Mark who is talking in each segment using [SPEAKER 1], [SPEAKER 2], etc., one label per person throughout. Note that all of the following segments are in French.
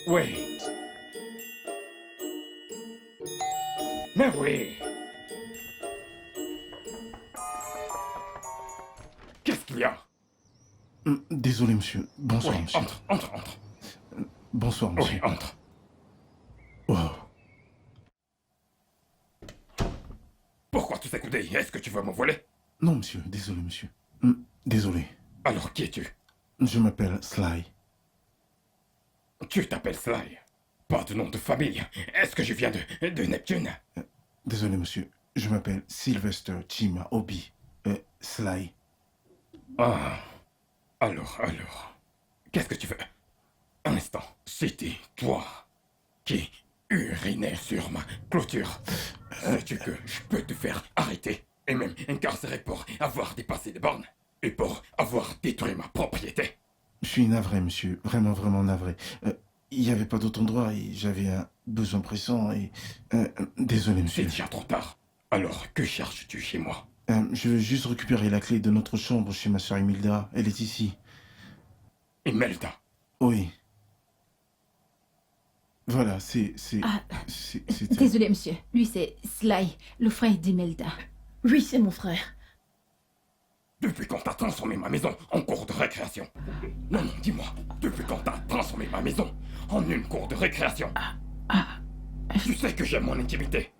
[SPEAKER 1] Oui. Mais oui. Qu'est-ce qu'il y a?
[SPEAKER 2] Désolé, monsieur. Bonsoir,
[SPEAKER 1] Oui,
[SPEAKER 2] monsieur.
[SPEAKER 1] entre.
[SPEAKER 2] Bonsoir,
[SPEAKER 1] Oui,
[SPEAKER 2] monsieur.
[SPEAKER 1] entre.
[SPEAKER 2] Oh.
[SPEAKER 1] Pourquoi tous ces coups d'œil? Est-ce que tu veux me voler?
[SPEAKER 2] Non, monsieur. Désolé, monsieur. Désolé.
[SPEAKER 1] Alors, qui es-tu?
[SPEAKER 2] Je m'appelle Sly.
[SPEAKER 1] Tu t'appelles Sly. Pas de nom de famille. Est-ce que je viens de Neptune?
[SPEAKER 2] Désolé, monsieur. Je m'appelle Sylvester Chima Obi. Sly.
[SPEAKER 1] Ah. Alors. Qu'est-ce que tu veux? Un instant. C'était toi qui urinais sur ma clôture. Sais-tu que je peux te faire arrêter et même incarcérer pour avoir dépassé des bornes et pour avoir détruit ma propriété?
[SPEAKER 2] Je suis navré, monsieur. Vraiment, vraiment navré. Il n'y avait pas d'autre endroit et j'avais un besoin pressant et... désolé,
[SPEAKER 1] C'est
[SPEAKER 2] monsieur.
[SPEAKER 1] déjà trop tard. Alors, que cherches-tu chez moi?
[SPEAKER 2] Je veux juste récupérer la clé de notre chambre chez ma soeur Imelda. Elle est ici.
[SPEAKER 1] Imelda.
[SPEAKER 2] Oui. Voilà, c'est...
[SPEAKER 3] Désolé, monsieur. Lui, c'est Sly, le frère d'Imelda.
[SPEAKER 4] Oui, c'est mon frère.
[SPEAKER 1] Depuis quand t'as transformé ma maison en cour de récréation? Non, dis-moi. Depuis quand t'as transformé ma maison en une cour de récréation? Tu sais que j'aime mon intimité.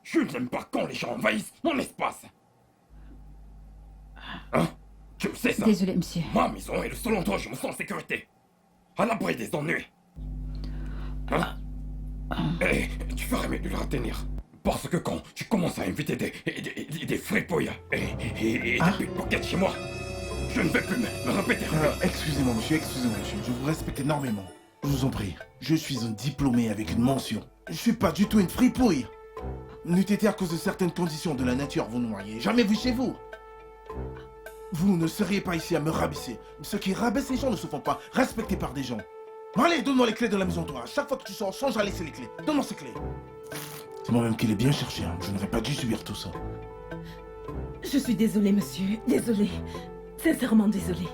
[SPEAKER 1] Je n'aime pas quand les gens envahissent mon espace. Hein? Tu le sais ça?
[SPEAKER 3] Désolé, monsieur.
[SPEAKER 1] Ma maison est le seul endroit où je me sens en sécurité. À l'abri des ennuis. Hein? Et tu ferais mieux de le retenir. Parce que quand tu commences à inviter des fripouilles et des pickpockets chez moi, je ne vais plus me répéter.
[SPEAKER 2] Excusez-moi, monsieur. Je vous respecte énormément. Je vous en prie. Je suis un diplômé avec une mention. Je suis pas du tout une fripouille. N'eût été à cause de certaines conditions de la nature, vous ne m'auriez jamais vu chez vous. Vous ne seriez pas ici à me rabaisser. Ceux qui rabaissent les gens ne se font pas respecter par des gens. Allez, donne-moi les clés de la maison, toi. Chaque fois que tu sors, change à laisser les clés. Donne-moi ces clés. C'est moi-même qui l'ai bien cherché, hein. Je n'aurais pas dû subir tout ça.
[SPEAKER 4] Je suis désolée, monsieur. Désolée. Sincèrement désolée.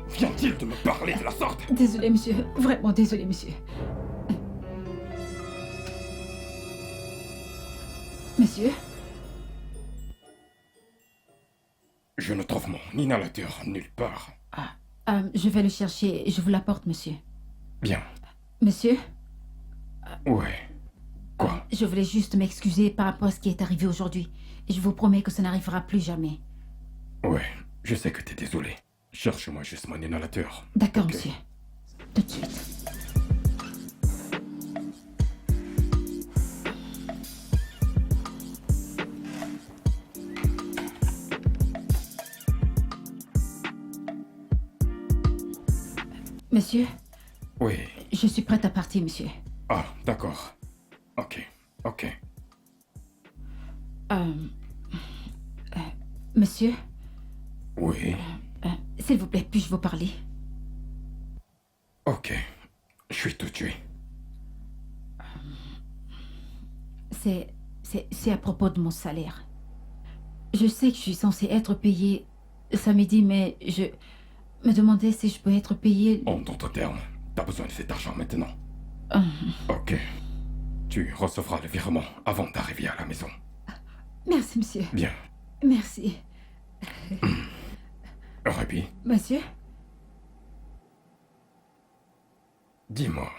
[SPEAKER 1] Vient-il de me parler de la sorte?
[SPEAKER 3] Désolé, monsieur. Vraiment désolé, monsieur. Monsieur?
[SPEAKER 1] Je ne trouve mon inhalateur nulle part.
[SPEAKER 3] Je vais le chercher. Je vous l'apporte, monsieur.
[SPEAKER 1] Bien.
[SPEAKER 3] Monsieur?
[SPEAKER 1] Ouais. Quoi?
[SPEAKER 3] Je voulais juste m'excuser par rapport à ce qui est arrivé aujourd'hui. Et je vous promets que ça n'arrivera plus jamais.
[SPEAKER 1] Ouais, je sais que t'es désolé. Cherche-moi juste mon inhalateur.
[SPEAKER 3] D'accord,
[SPEAKER 1] Ok.
[SPEAKER 3] monsieur. Tout de suite. Monsieur,
[SPEAKER 1] Oui.
[SPEAKER 3] je suis prête à partir, monsieur.
[SPEAKER 1] Ah, d'accord. Ok.
[SPEAKER 3] Monsieur,
[SPEAKER 1] Oui.
[SPEAKER 3] s'il vous plaît, puis-je vous parler?
[SPEAKER 1] Ok. Je suis tout tué.
[SPEAKER 3] C'est à propos de mon salaire. Je sais que je suis censée être payée samedi, mais je me demandais si je peux être payée...
[SPEAKER 1] En d'autres termes, t'as besoin de cet argent maintenant. Ok. Tu recevras le virement avant d'arriver à la maison.
[SPEAKER 3] Merci, monsieur.
[SPEAKER 1] Bien.
[SPEAKER 3] Merci.
[SPEAKER 1] Ruby,
[SPEAKER 3] Monsieur?
[SPEAKER 1] dis-moi.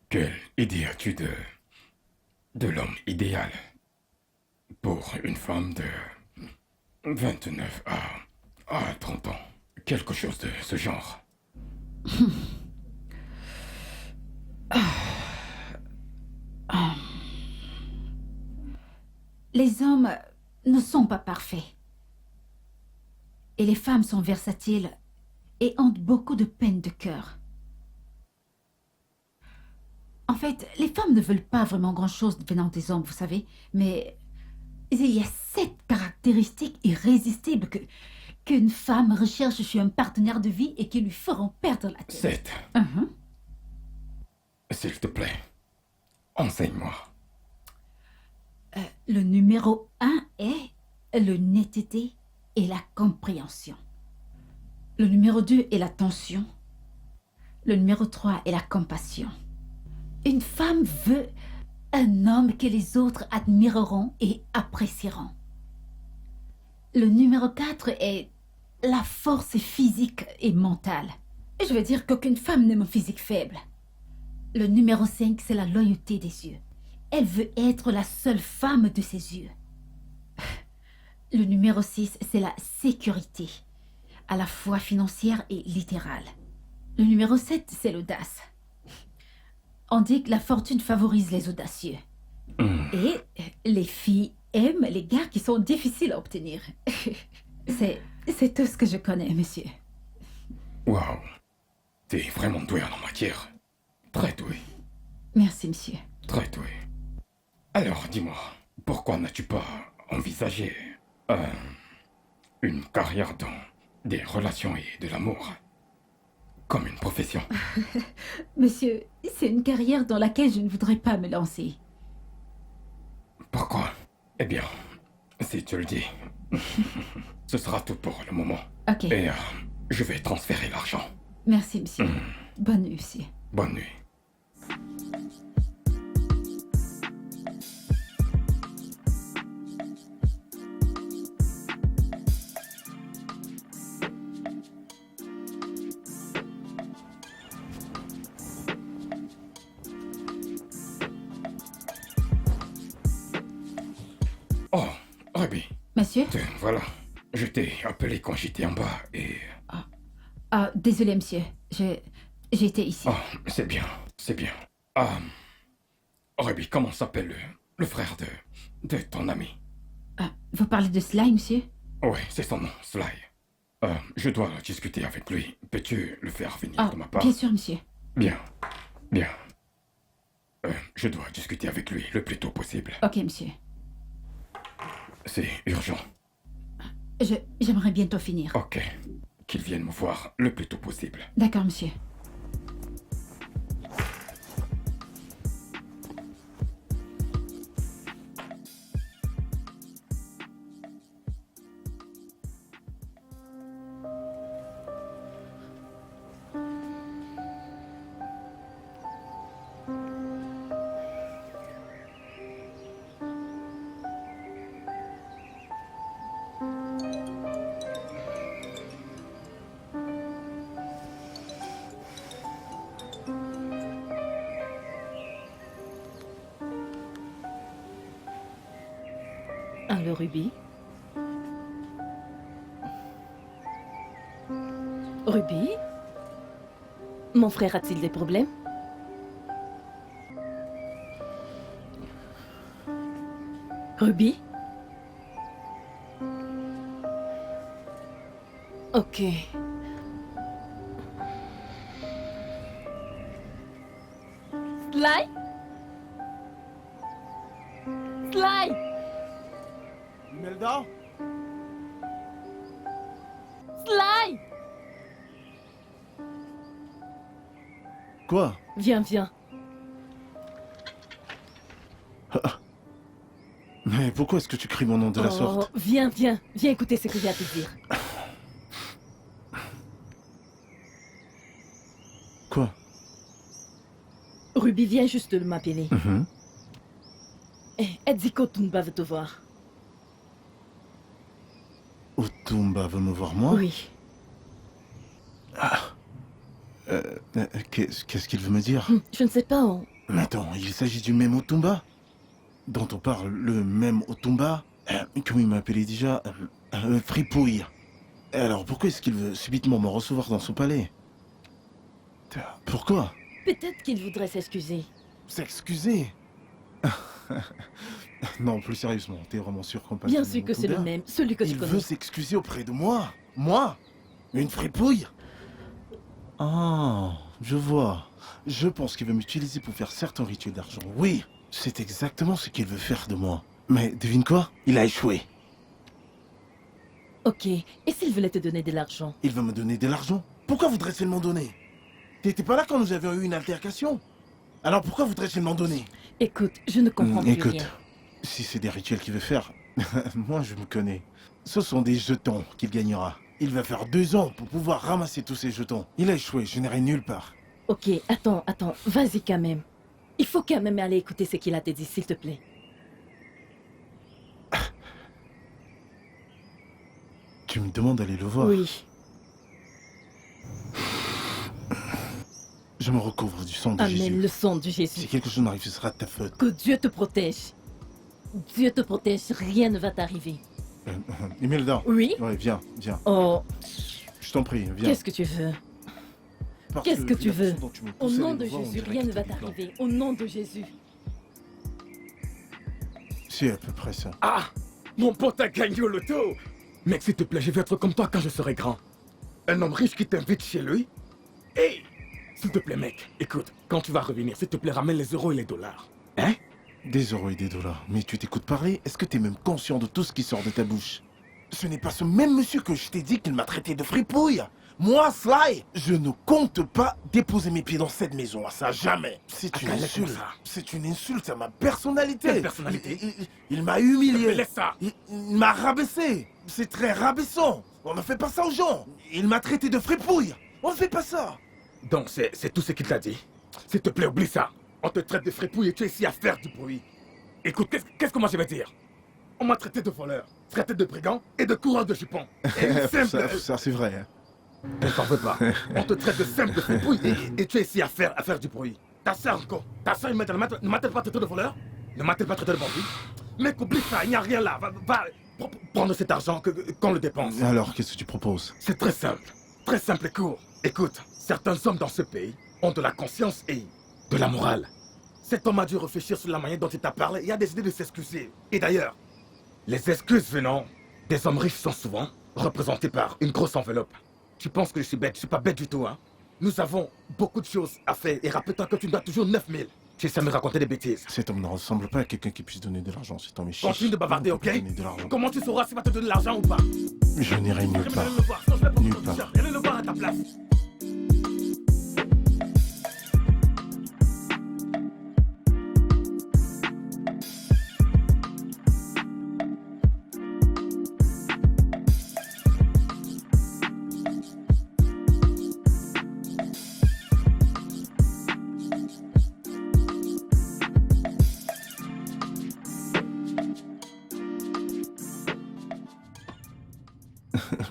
[SPEAKER 1] Quelle idée as-tu de l'homme idéal pour une femme de 29 à 30 ans? Quelque chose de ce genre.
[SPEAKER 3] Les hommes ne sont pas parfaits. Et les femmes sont versatiles et ont beaucoup de peine de cœur. En fait, les femmes ne veulent pas vraiment grand-chose venant des hommes, vous savez, mais il y a cette caractéristique irrésistible qu'une femme recherche chez un partenaire de vie et qui lui feront perdre la tête.
[SPEAKER 1] Seth,
[SPEAKER 3] Mhm.
[SPEAKER 1] s'il te plaît, Enseigne-moi.
[SPEAKER 3] Le numéro 1 est l'honnêteté et la compréhension. Le numéro 2 est l'attention. Le numéro 3 est la compassion. Une femme veut un homme que les autres admireront et apprécieront. Le numéro 4 est la force physique et mentale. Je veux dire qu'aucune femme n'aime un physique faible. Le numéro 5, c'est la loyauté des yeux. Elle veut être la seule femme de ses yeux. Le numéro 6, c'est la sécurité, à la fois financière et littérale. Le numéro 7, c'est l'audace. On dit que la fortune favorise les audacieux. Et les filles aiment les gars qui sont difficiles à obtenir. C'est tout ce que je connais, monsieur.
[SPEAKER 1] Waouh. T'es vraiment doué en la matière. Très doué.
[SPEAKER 3] Merci, monsieur.
[SPEAKER 1] Très doué. Alors, dis-moi, pourquoi n'as-tu pas envisagé une carrière dans des relations et de l'amour comme une profession?
[SPEAKER 3] Monsieur, c'est une carrière dans laquelle je ne voudrais pas me lancer.
[SPEAKER 1] Pourquoi? Eh bien, si tu le dis, ce sera tout pour le moment.
[SPEAKER 3] Ok.
[SPEAKER 1] Et je vais transférer l'argent.
[SPEAKER 3] Merci, monsieur. Bonne nuit, monsieur.
[SPEAKER 1] Bonne nuit. Oh, Ruby,
[SPEAKER 3] Monsieur?
[SPEAKER 1] voilà. Je t'ai appelé quand j'étais en bas et...
[SPEAKER 3] Ah, désolé, monsieur. J'étais ici.
[SPEAKER 1] Oh, c'est bien, c'est bien. Ruby, comment s'appelle le frère de ton ami?
[SPEAKER 3] Ah, vous parlez de Sly, monsieur?
[SPEAKER 1] Oui, c'est son nom, Sly. Je dois discuter avec lui. Peux-tu le faire venir
[SPEAKER 3] Ah,
[SPEAKER 1] de ma part?
[SPEAKER 3] bien sûr, monsieur.
[SPEAKER 1] Bien, bien. Je dois discuter avec lui le plus tôt possible.
[SPEAKER 3] Ok, monsieur.
[SPEAKER 1] C'est urgent.
[SPEAKER 3] J'aimerais bientôt finir.
[SPEAKER 1] Ok. Qu'il vienne me voir le plus tôt possible.
[SPEAKER 3] D'accord, monsieur.
[SPEAKER 4] Alors, Ruby? Ruby? Mon frère a-t-il des problèmes? Ruby? Ok. Sly? Sly?
[SPEAKER 2] Imelda?
[SPEAKER 4] Sly!
[SPEAKER 2] Quoi?
[SPEAKER 4] Viens, viens.
[SPEAKER 2] Mais pourquoi est-ce que tu cries mon nom de la sorte?
[SPEAKER 4] Viens, viens. Viens écouter ce que j'ai à te dire.
[SPEAKER 2] Quoi?
[SPEAKER 4] Ruby vient juste de m'appeler.
[SPEAKER 2] Mhm.
[SPEAKER 4] Elle dit qu'Otumba veut te voir.
[SPEAKER 2] Otumba veut me voir moi?
[SPEAKER 4] Oui.
[SPEAKER 2] Qu'est-ce qu'il veut me dire?
[SPEAKER 4] Je ne sais pas.
[SPEAKER 2] Mais attends, il s'agit du même Otumba? Dont on parle, le même Otumba? Comment il m'a appelé déjà? Fripouille. Alors pourquoi est-ce qu'il veut subitement me recevoir dans son palais? Pourquoi?
[SPEAKER 4] Peut-être qu'il voudrait s'excuser.
[SPEAKER 2] S'excuser? Non, plus sérieusement, t'es vraiment sûr qu'on passe
[SPEAKER 4] Bien
[SPEAKER 2] au
[SPEAKER 4] sûr
[SPEAKER 2] même
[SPEAKER 4] que c'est le
[SPEAKER 2] Otumba?
[SPEAKER 4] même, celui que tu
[SPEAKER 2] Il
[SPEAKER 4] connais.
[SPEAKER 2] veut s'excuser auprès de moi? Moi? Une fripouille? Ah, je vois. Je pense qu'il veut m'utiliser pour faire certains rituels d'argent. Oui, c'est exactement ce qu'il veut faire de moi. Mais devine quoi? Il a échoué.
[SPEAKER 4] Ok, et s'il voulait te donner de l'argent?
[SPEAKER 2] Il veut me donner de l'argent? Pourquoi voudrait-il m'en donner? T'étais pas là quand nous avions eu une altercation? Alors pourquoi voudrait-il m'en donner?
[SPEAKER 4] Écoute, je ne comprends plus
[SPEAKER 2] Écoute,
[SPEAKER 4] rien.
[SPEAKER 2] si c'est des rituels qu'il veut faire, moi je me connais. Ce sont des jetons qu'il gagnera. Il va faire 2 ans pour pouvoir ramasser tous ces jetons. Il a échoué, je n'irai nulle part.
[SPEAKER 4] Ok, attends, vas-y quand même. Il faut quand même aller écouter ce qu'il a te dit, s'il te plaît.
[SPEAKER 2] Tu me demandes d'aller le voir?
[SPEAKER 4] Oui.
[SPEAKER 2] Je me recouvre du sang de
[SPEAKER 4] Amen,
[SPEAKER 2] Jésus.
[SPEAKER 4] le sang de
[SPEAKER 2] Si
[SPEAKER 4] Jésus.
[SPEAKER 2] quelque chose m'arrive, ce sera de ta faute.
[SPEAKER 4] Que Dieu te protège. Dieu te protège, rien ne va t'arriver.
[SPEAKER 2] Imelda.
[SPEAKER 4] Oui?
[SPEAKER 2] Ouais, viens, viens.
[SPEAKER 4] Oh,
[SPEAKER 2] Je t'en prie, viens.
[SPEAKER 4] qu'est-ce que tu veux?
[SPEAKER 2] Parce
[SPEAKER 4] Qu'est-ce que
[SPEAKER 2] vu
[SPEAKER 4] tu
[SPEAKER 2] la
[SPEAKER 4] veux?
[SPEAKER 2] façon dont tu me
[SPEAKER 4] Au
[SPEAKER 2] poussais à
[SPEAKER 4] nom
[SPEAKER 2] aller
[SPEAKER 4] de
[SPEAKER 2] le voir, on
[SPEAKER 4] Jésus,
[SPEAKER 2] dirait
[SPEAKER 4] rien
[SPEAKER 2] que
[SPEAKER 4] ne va
[SPEAKER 2] t'avais peur.
[SPEAKER 4] t'arriver. Au nom de Jésus.
[SPEAKER 2] C'est à peu près ça.
[SPEAKER 1] Ah, mon pote a gagné au loto. Mec, s'il te plaît, je vais être comme toi quand je serai grand. Un homme riche qui t'invite chez lui. Hey, s'il te plaît, mec, écoute, quand tu vas revenir, s'il te plaît, ramène les euros et les dollars. Hein?
[SPEAKER 2] Des euros et des dollars. Mais tu t'écoutes parler? Est-ce que t'es même conscient de tout ce qui sort de ta bouche? Ce n'est pas ce même monsieur que je t'ai dit qu'il m'a traité de fripouille. Moi, Sly, je ne compte pas déposer mes pieds dans cette maison. Ça, jamais. C'est une
[SPEAKER 1] Laisse-moi
[SPEAKER 2] insulte.
[SPEAKER 1] ça.
[SPEAKER 2] C'est une insulte à ma personnalité.
[SPEAKER 1] Quelle personnalité?
[SPEAKER 2] Il m'a humilié.
[SPEAKER 1] Mais laisse ça.
[SPEAKER 2] Il m'a rabaissé. C'est très rabaissant. On ne fait pas ça aux gens. Il m'a traité de fripouille. On ne fait pas ça.
[SPEAKER 1] Donc, c'est tout ce qu'il t'a dit. S'il te plaît, oublie ça. On te traite de fripouille et tu es ici à faire du bruit. Écoute, qu'est-ce que moi je vais dire? On m'a traité de voleur, traité de brigand et de coureur de jupons. Et simple...
[SPEAKER 2] ça c'est vrai. Hein.
[SPEAKER 1] Ne t'en veux pas. On te traite de simple fripouille et tu es ici à faire du bruit. Ta soeur encore. Ta soeur, ne m'a-t-elle pas traité de voleur? Ne m'a-t-elle pas traité de bandit? Mec, oublie ça, il n'y a rien là. Va prendre cet argent qu'on le dépense.
[SPEAKER 2] Alors, qu'est-ce que tu proposes?
[SPEAKER 1] C'est très simple et court. Écoute, certains hommes dans ce pays ont de la conscience et de la morale. Cet homme a dû réfléchir sur la manière dont il t'a parlé et a décidé de s'excuser. Et d'ailleurs, les excuses venant des hommes riches sont souvent représentées par une grosse enveloppe. Tu penses que je suis bête? Je suis pas bête du tout, hein? Nous avons beaucoup de choses à faire et rappelle-toi que tu dois toujours 9000. Tu sais me raconter des bêtises.
[SPEAKER 2] Cet homme ne ressemble pas à quelqu'un qui puisse donner de l'argent. Cet homme est chiche.
[SPEAKER 1] Continue de bavarder,
[SPEAKER 2] Il ne peut
[SPEAKER 1] ok?
[SPEAKER 2] pas donner de l'argent.
[SPEAKER 1] Comment tu sauras s'il va te donner de l'argent ou pas?
[SPEAKER 2] Je n'irai nulle part.
[SPEAKER 1] Allez le voir, sinon je vais prendre
[SPEAKER 2] Nulle
[SPEAKER 1] ton
[SPEAKER 2] part.
[SPEAKER 1] t-shirt. Allez le voir à ta place.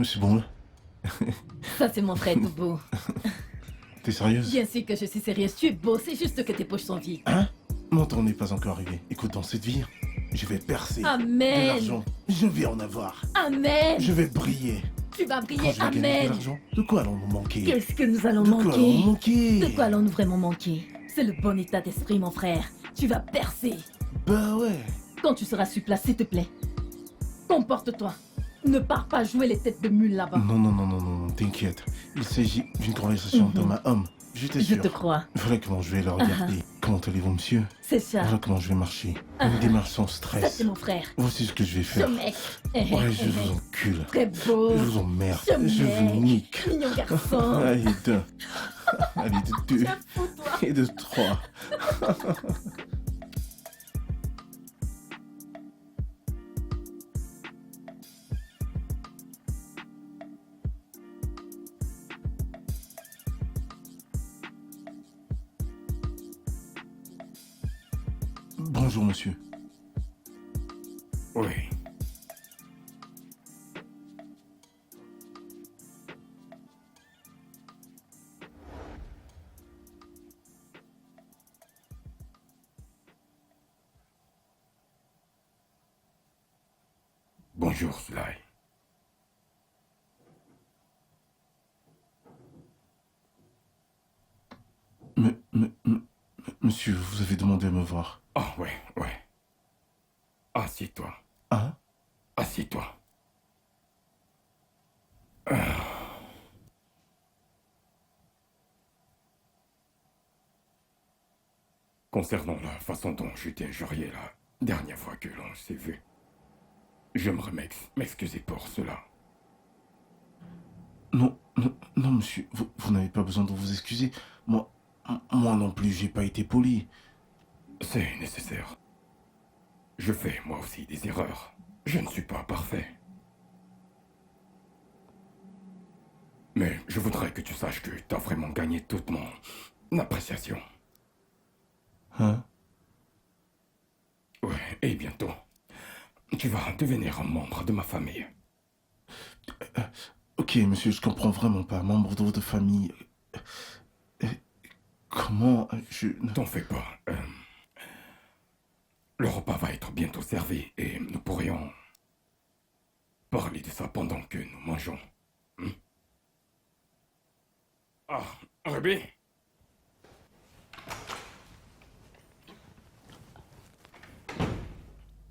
[SPEAKER 2] C'est bon là?
[SPEAKER 4] Ça, c'est mon frère tout beau.
[SPEAKER 2] T'es sérieuse?
[SPEAKER 4] Bien sûr que je suis sérieuse. Tu es beau, c'est juste que tes poches sont vides.
[SPEAKER 2] Hein? Mon temps n'est pas encore arrivé. Écoute, dans cette vie, je vais percer. De
[SPEAKER 4] Amen.
[SPEAKER 2] l'argent. Je vais en avoir.
[SPEAKER 4] Amen.
[SPEAKER 2] Je vais briller.
[SPEAKER 4] Tu vas
[SPEAKER 2] Quand
[SPEAKER 4] briller.
[SPEAKER 2] je vais gagner de
[SPEAKER 4] Amen.
[SPEAKER 2] l'argent, de quoi allons-nous manquer?
[SPEAKER 4] Qu'est-ce que nous allons
[SPEAKER 2] De quoi allons-nous
[SPEAKER 4] manquer?
[SPEAKER 2] manquer?
[SPEAKER 4] De quoi allons-nous vraiment manquer? C'est le bon état d'esprit, mon frère. Tu vas percer.
[SPEAKER 2] Bah ouais.
[SPEAKER 4] Quand tu seras sur place, s'il te plaît, comporte-toi. Ne pars pas jouer les têtes de mule là-bas.
[SPEAKER 2] Non, t'inquiète. Il s'agit d'une conversation d'homme à homme. Je
[SPEAKER 4] Je
[SPEAKER 2] t'assure.
[SPEAKER 4] te crois.
[SPEAKER 2] Voilà comment je vais le regarder. Comment allez-vous, monsieur?
[SPEAKER 4] C'est ça.
[SPEAKER 2] Voilà comment je vais marcher. Une démarche sans
[SPEAKER 4] Ça,
[SPEAKER 2] stress.
[SPEAKER 4] c'est mon frère.
[SPEAKER 2] Voici ce que je vais
[SPEAKER 4] Ce
[SPEAKER 2] faire.
[SPEAKER 4] mec.
[SPEAKER 2] Ouais, je vous encule.
[SPEAKER 4] Très beau.
[SPEAKER 2] Je vous emmerde.
[SPEAKER 4] Ce
[SPEAKER 2] Je vous
[SPEAKER 4] mec.
[SPEAKER 2] nique.
[SPEAKER 4] Mignon garçon.
[SPEAKER 2] Allez, deux. Allez, de deux.
[SPEAKER 4] Tiens, fous-toi.
[SPEAKER 2] Et de trois. Bonjour, monsieur.
[SPEAKER 1] Oui. Bonjour, Sly.
[SPEAKER 2] Monsieur, vous avez demandé à me voir.
[SPEAKER 1] Oh, ouais. Assieds-toi.
[SPEAKER 2] Hein?
[SPEAKER 1] Assieds-toi. Concernant la façon dont je t'ai injurié la dernière fois que l'on s'est vu, j'aimerais m'excuser pour cela.
[SPEAKER 2] Non, monsieur, vous n'avez pas besoin de vous excuser. Moi, Moi non plus, j'ai pas été poli.
[SPEAKER 1] C'est nécessaire. Je fais moi aussi des erreurs. Je ne suis pas parfait. Mais je voudrais que tu saches que t'as vraiment gagné toute mon appréciation.
[SPEAKER 2] Hein?
[SPEAKER 1] Ouais, et bientôt, tu vas devenir un membre de ma famille.
[SPEAKER 2] Ok, monsieur, je comprends vraiment pas. Membre de votre famille. Euh, Comment je...
[SPEAKER 1] T'en fais pas. Le repas va être bientôt servi et nous pourrions parler de ça pendant que nous mangeons. Ah, Ruby?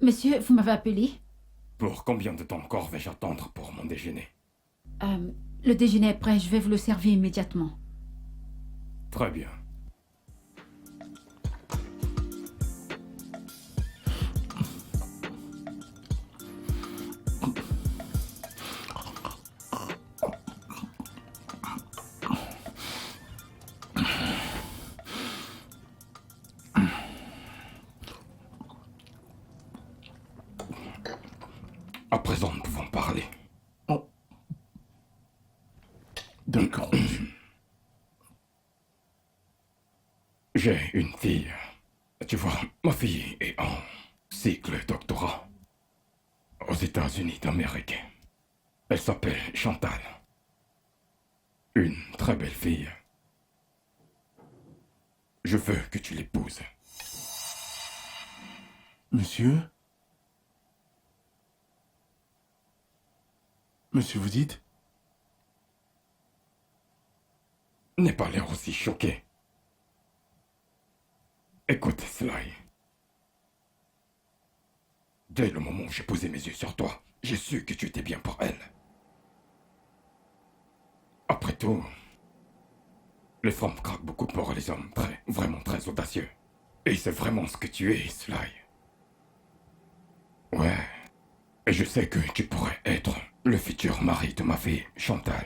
[SPEAKER 3] Monsieur, vous m'avez appelé?
[SPEAKER 1] Pour combien de temps encore vais-je attendre pour mon déjeuner?
[SPEAKER 3] Le déjeuner est prêt, je vais vous le servir immédiatement.
[SPEAKER 1] Très bien. À présent, nous pouvons parler.
[SPEAKER 2] Oh. D'accord, monsieur.
[SPEAKER 1] J'ai une fille. Tu vois, ma fille est en cycle doctorat aux États-Unis d'Amérique. Elle s'appelle Chantal. Une très belle fille. Je veux que tu l'épouses.
[SPEAKER 2] Monsieur? Monsieur, vous dites?
[SPEAKER 1] N'aie pas l'air aussi choqué. Écoute, Sly. Dès le moment où j'ai posé mes yeux sur toi, j'ai su que tu étais bien pour elle. Après tout, les femmes craquent beaucoup pour les hommes vraiment très audacieux. Et c'est vraiment ce que tu es, Sly. Ouais. Et je sais que tu pourrais être le futur mari de ma fille, Chantal.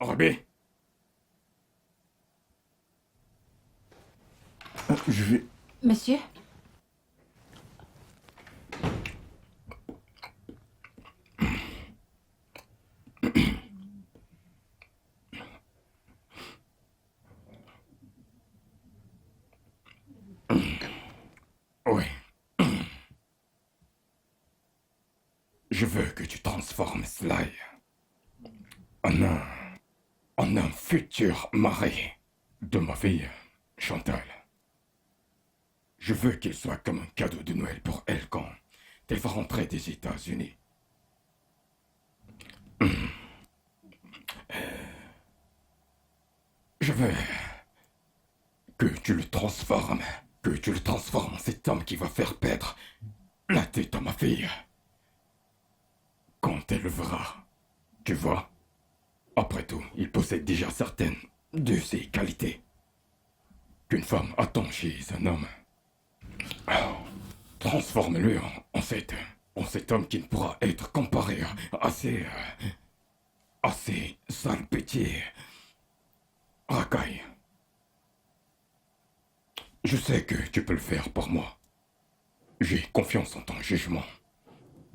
[SPEAKER 1] Ruby?
[SPEAKER 2] Je vais...
[SPEAKER 3] Monsieur?
[SPEAKER 1] Oui. Je veux que tu transformes Sly en un futur mari de ma fille, Chantal. Je veux qu'il soit comme un cadeau de Noël pour elle quand elle va rentrer des États-Unis. Je veux que tu le transformes en cet homme qui va faire perdre la tête à ma fille. Quand elle le verra, tu vois. Après tout, il possède déjà certaines de ses qualités qu'une femme attend chez un homme. Alors, transforme-le en cet homme qui ne pourra être comparé à ces sales petits racailles. Je sais que tu peux le faire pour moi. J'ai confiance en ton jugement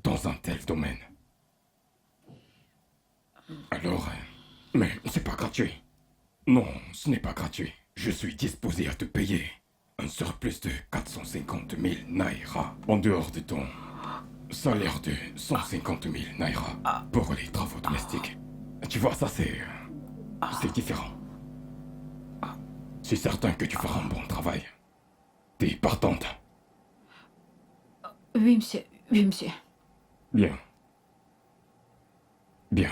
[SPEAKER 1] dans un tel domaine. Alors, mais c'est pas gratuit. Non, ce n'est pas gratuit. Je suis disposé à te payer un surplus de 450 000 naira en dehors de ton salaire de 150 000 naira pour les travaux domestiques. Tu vois, ça c'est différent. C'est certain que tu feras un bon travail. T'es partante.
[SPEAKER 3] Oui, monsieur. Oui, monsieur.
[SPEAKER 1] Bien. Bien.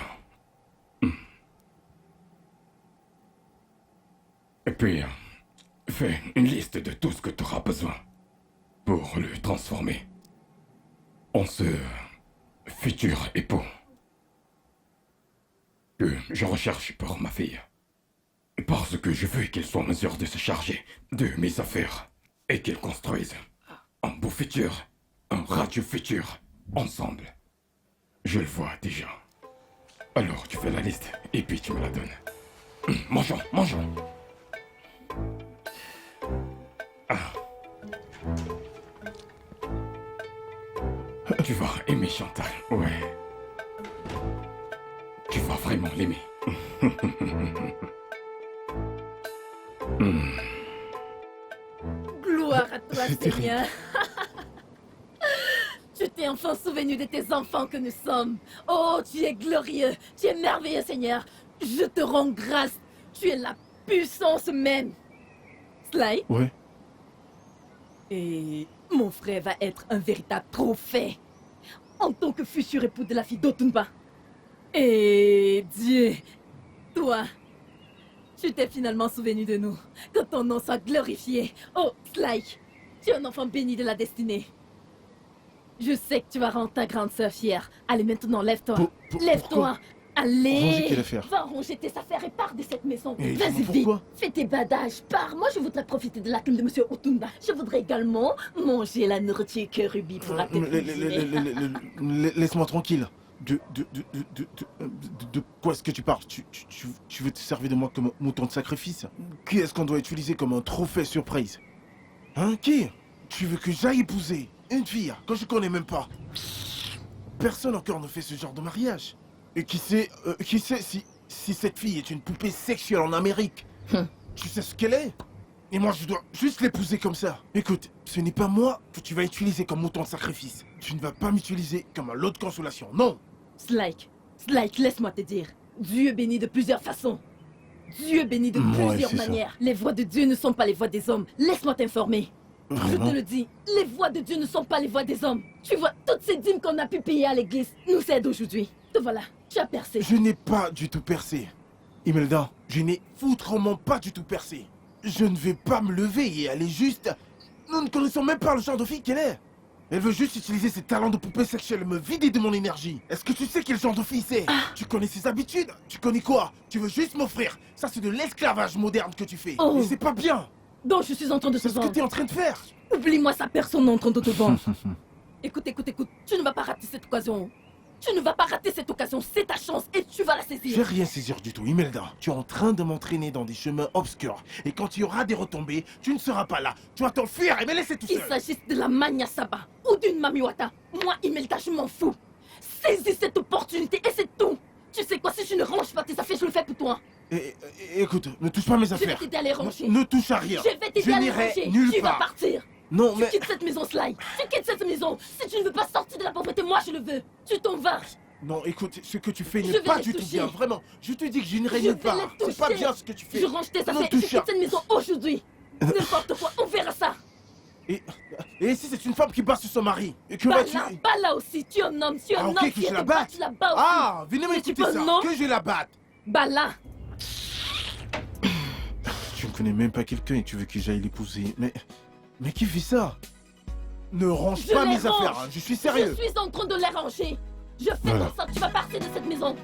[SPEAKER 1] Et puis, fais une liste de tout ce que tu auras besoin pour le transformer en ce futur époux que je recherche pour ma fille. Parce que je veux qu'il soit en mesure de se charger de mes affaires et qu'il construise un beau futur, un radieux futur, ensemble. Je le vois déjà. Alors tu fais la liste et puis tu me la donnes. Mangeons, mangeons. Ah. Tu vas aimer Chantal, ouais. Tu vas vraiment l'aimer.
[SPEAKER 4] Gloire à toi,
[SPEAKER 2] C'est terrible.
[SPEAKER 4] Seigneur. Tu t'es enfin souvenu de tes enfants que nous sommes. Oh, tu es glorieux, tu es merveilleux, Seigneur. Je te rends grâce. Tu es la puissance même. Sly,
[SPEAKER 2] Ouais.
[SPEAKER 4] et mon frère va être un véritable trophée en tant que futur époux de la fille d'Otumba. Et Dieu, toi, tu t'es finalement souvenu de nous. Que ton nom soit glorifié. Oh, Sly, tu es un enfant béni de la destinée. Je sais que tu vas rendre ta grande sœur fière. Allez, maintenant, lève-toi.
[SPEAKER 2] Pourquoi
[SPEAKER 4] Lève-toi. Allez.
[SPEAKER 2] Ranger quelle affaire?
[SPEAKER 4] Va ranger tes affaires et pars de cette maison.
[SPEAKER 2] Et
[SPEAKER 4] Vas-y,
[SPEAKER 2] dis-moi
[SPEAKER 4] vite.
[SPEAKER 2] pourquoi?
[SPEAKER 4] Fais tes badages. Pars. Moi, je voudrais profiter de la clim de Monsieur Otumba. Je voudrais également manger la nourriture que Ruby pourra te cuisiner.
[SPEAKER 2] Laisse-moi tranquille. De quoi est-ce que tu parles? Tu veux te servir de moi comme un mouton de sacrifice? Qui est-ce qu'on doit utiliser comme un trophée surprise? Hein? Qui? Tu veux que j'aille épouser une fille que je connais même pas? Personne encore ne fait ce genre de mariage. Et qui sait si cette fille est une poupée sexuelle en Amérique? Tu sais ce qu'elle est? Et moi, je dois juste l'épouser comme ça. Écoute, ce n'est pas moi que tu vas utiliser comme mouton de sacrifice. Tu ne vas pas m'utiliser comme un lot de consolation, non.
[SPEAKER 4] Slike, laisse-moi te dire. Dieu bénit de plusieurs façons. Dieu bénit de
[SPEAKER 2] Ouais,
[SPEAKER 4] plusieurs
[SPEAKER 2] c'est ça.
[SPEAKER 4] manières. Les voix de Dieu ne sont pas les voix des hommes. Laisse-moi t'informer. Je
[SPEAKER 2] Vraiment?
[SPEAKER 4] te le dis, les voix de Dieu ne sont pas les voix des hommes. Tu vois, toutes ces dîmes qu'on a pu payer à l'église nous aident aujourd'hui. Te voilà, tu as percé.
[SPEAKER 2] Je n'ai pas du tout percé. Imelda, je n'ai foutrement pas du tout percé. Je ne vais pas me lever et aller juste... Nous ne connaissons même pas le genre de fille qu'elle est. Elle veut juste utiliser ses talents de poupée sexuelle et me vider de mon énergie. Est-ce que tu sais quel genre de fille c'est? Tu connais ses habitudes? Tu connais quoi? Tu veux juste m'offrir? Ça, c'est de l'esclavage moderne que tu fais.
[SPEAKER 4] Oh.
[SPEAKER 2] Et c'est pas bien.
[SPEAKER 4] Donc je suis en train de te
[SPEAKER 2] C'est ce que
[SPEAKER 4] vendre.
[SPEAKER 2] tu es en train de faire.
[SPEAKER 4] Oublie-moi sa personne en train de te vendre. Écoute, tu ne vas pas rater cette occasion. Tu ne vas pas rater cette occasion, c'est ta chance et tu vas la
[SPEAKER 2] Je vais
[SPEAKER 4] saisir.
[SPEAKER 2] rien saisir du tout, Imelda. Tu es en train de m'entraîner dans des chemins obscurs. Et quand il y aura des retombées, tu ne seras pas là. Tu vas t'enfuir et me laisser tout
[SPEAKER 4] Qu'il
[SPEAKER 2] seul.
[SPEAKER 4] s'agisse de la Mania Saba ou d'une Mamiwata, moi, Imelda, je m'en fous. Saisis cette opportunité et c'est tout. Tu sais quoi, si je ne range pas tes affaires, je le fais pour toi.
[SPEAKER 2] Écoute, ne touche pas mes
[SPEAKER 4] Je vais
[SPEAKER 2] affaires.
[SPEAKER 4] t'aider à les ranger.
[SPEAKER 2] Ne touche à rien.
[SPEAKER 4] Je vais t'aider à les
[SPEAKER 2] n'irai
[SPEAKER 4] ranger.
[SPEAKER 2] nulle
[SPEAKER 4] Tu vas
[SPEAKER 2] part.
[SPEAKER 4] partir.
[SPEAKER 2] Non,
[SPEAKER 4] Tu
[SPEAKER 2] mais...
[SPEAKER 4] quittes cette maison, Sly. Tu quittes cette maison. Si tu ne veux pas sortir de la pauvreté, moi, je le veux. Tu t'en vas.
[SPEAKER 2] Non, écoute, ce que tu fais
[SPEAKER 4] Je
[SPEAKER 2] n'est
[SPEAKER 4] vais
[SPEAKER 2] pas
[SPEAKER 4] les
[SPEAKER 2] du tout
[SPEAKER 4] toucher.
[SPEAKER 2] bien, vraiment. Je te dis que je n'irai
[SPEAKER 4] Je
[SPEAKER 2] nulle
[SPEAKER 4] vais
[SPEAKER 2] part.
[SPEAKER 4] les
[SPEAKER 2] C'est pas
[SPEAKER 4] toucher.
[SPEAKER 2] bien ce que tu fais.
[SPEAKER 4] Je range tes
[SPEAKER 2] Non,
[SPEAKER 4] affaires et je
[SPEAKER 2] touche
[SPEAKER 4] quitte
[SPEAKER 2] à-
[SPEAKER 4] cette maison aujourd'hui. N'importe quoi, on verra ça.
[SPEAKER 2] Et si c'est une femme qui bat sur son mari? Et que
[SPEAKER 4] Pas
[SPEAKER 2] vas-tu...
[SPEAKER 4] là, pas là aussi. Tu es un homme, tu es un
[SPEAKER 2] Ah,
[SPEAKER 4] homme.
[SPEAKER 2] ok, que
[SPEAKER 4] Si
[SPEAKER 2] je
[SPEAKER 4] elle
[SPEAKER 2] la
[SPEAKER 4] te bat,
[SPEAKER 2] batte.
[SPEAKER 4] tu la bats aussi.
[SPEAKER 2] Ah, venez
[SPEAKER 4] Mais tu
[SPEAKER 2] m'écouter
[SPEAKER 4] peux,
[SPEAKER 2] ça.
[SPEAKER 4] non?
[SPEAKER 2] Que je la batte.
[SPEAKER 4] Bah là.
[SPEAKER 2] Tu ne connais même pas quelqu'un et tu veux que j'aille l'épouser. Mais qui fait ça? Ne range
[SPEAKER 4] Je
[SPEAKER 2] pas
[SPEAKER 4] les
[SPEAKER 2] mes affaires,
[SPEAKER 4] range.
[SPEAKER 2] hein, je suis sérieux.
[SPEAKER 4] Je suis en train de les ranger. Je fais
[SPEAKER 2] Voilà.
[SPEAKER 4] en sorte que tu vas partir de cette maison.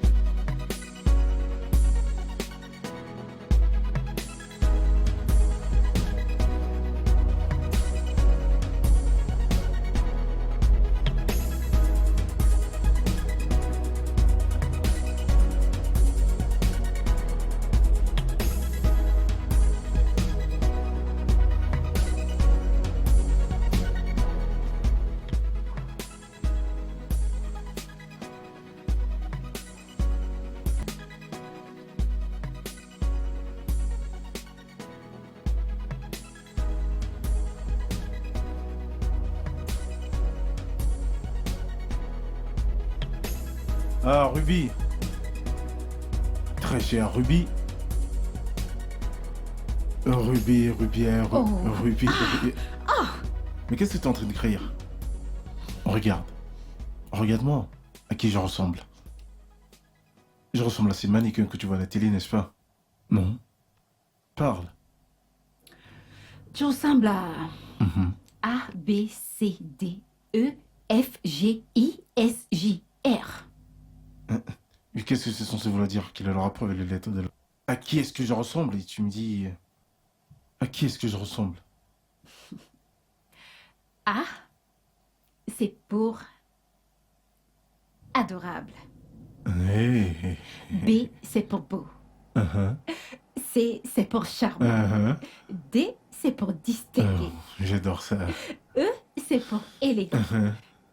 [SPEAKER 2] Ah, Ruby. Très cher, Ruby. Ruby, Rubière,
[SPEAKER 3] Oh.
[SPEAKER 2] Ruby, Ruby. Mais qu'est-ce que tu es en train d'écrire? Regarde. Regarde-moi. À qui je ressemble? Je ressemble à ces mannequins que tu vois à la télé, n'est-ce pas? Non. Parle.
[SPEAKER 3] Tu ressembles à
[SPEAKER 2] Mhm.
[SPEAKER 3] A, B, C, D, E, F, G, I, S, J, R.
[SPEAKER 2] Mais qu'est-ce que c'est censé vouloir dire? Qu'il a le rapport avec les lettres de... À qui est-ce que je ressemble? Et tu me dis... À qui est-ce que je ressemble?
[SPEAKER 3] A, c'est pour adorable.
[SPEAKER 2] Hey.
[SPEAKER 3] B, c'est pour beau.
[SPEAKER 2] Uh-huh.
[SPEAKER 3] C, c'est pour charmant.
[SPEAKER 2] Uh-huh.
[SPEAKER 3] D, c'est pour distingué.
[SPEAKER 2] J'adore ça.
[SPEAKER 3] E, c'est pour élégant.
[SPEAKER 2] Uh-huh.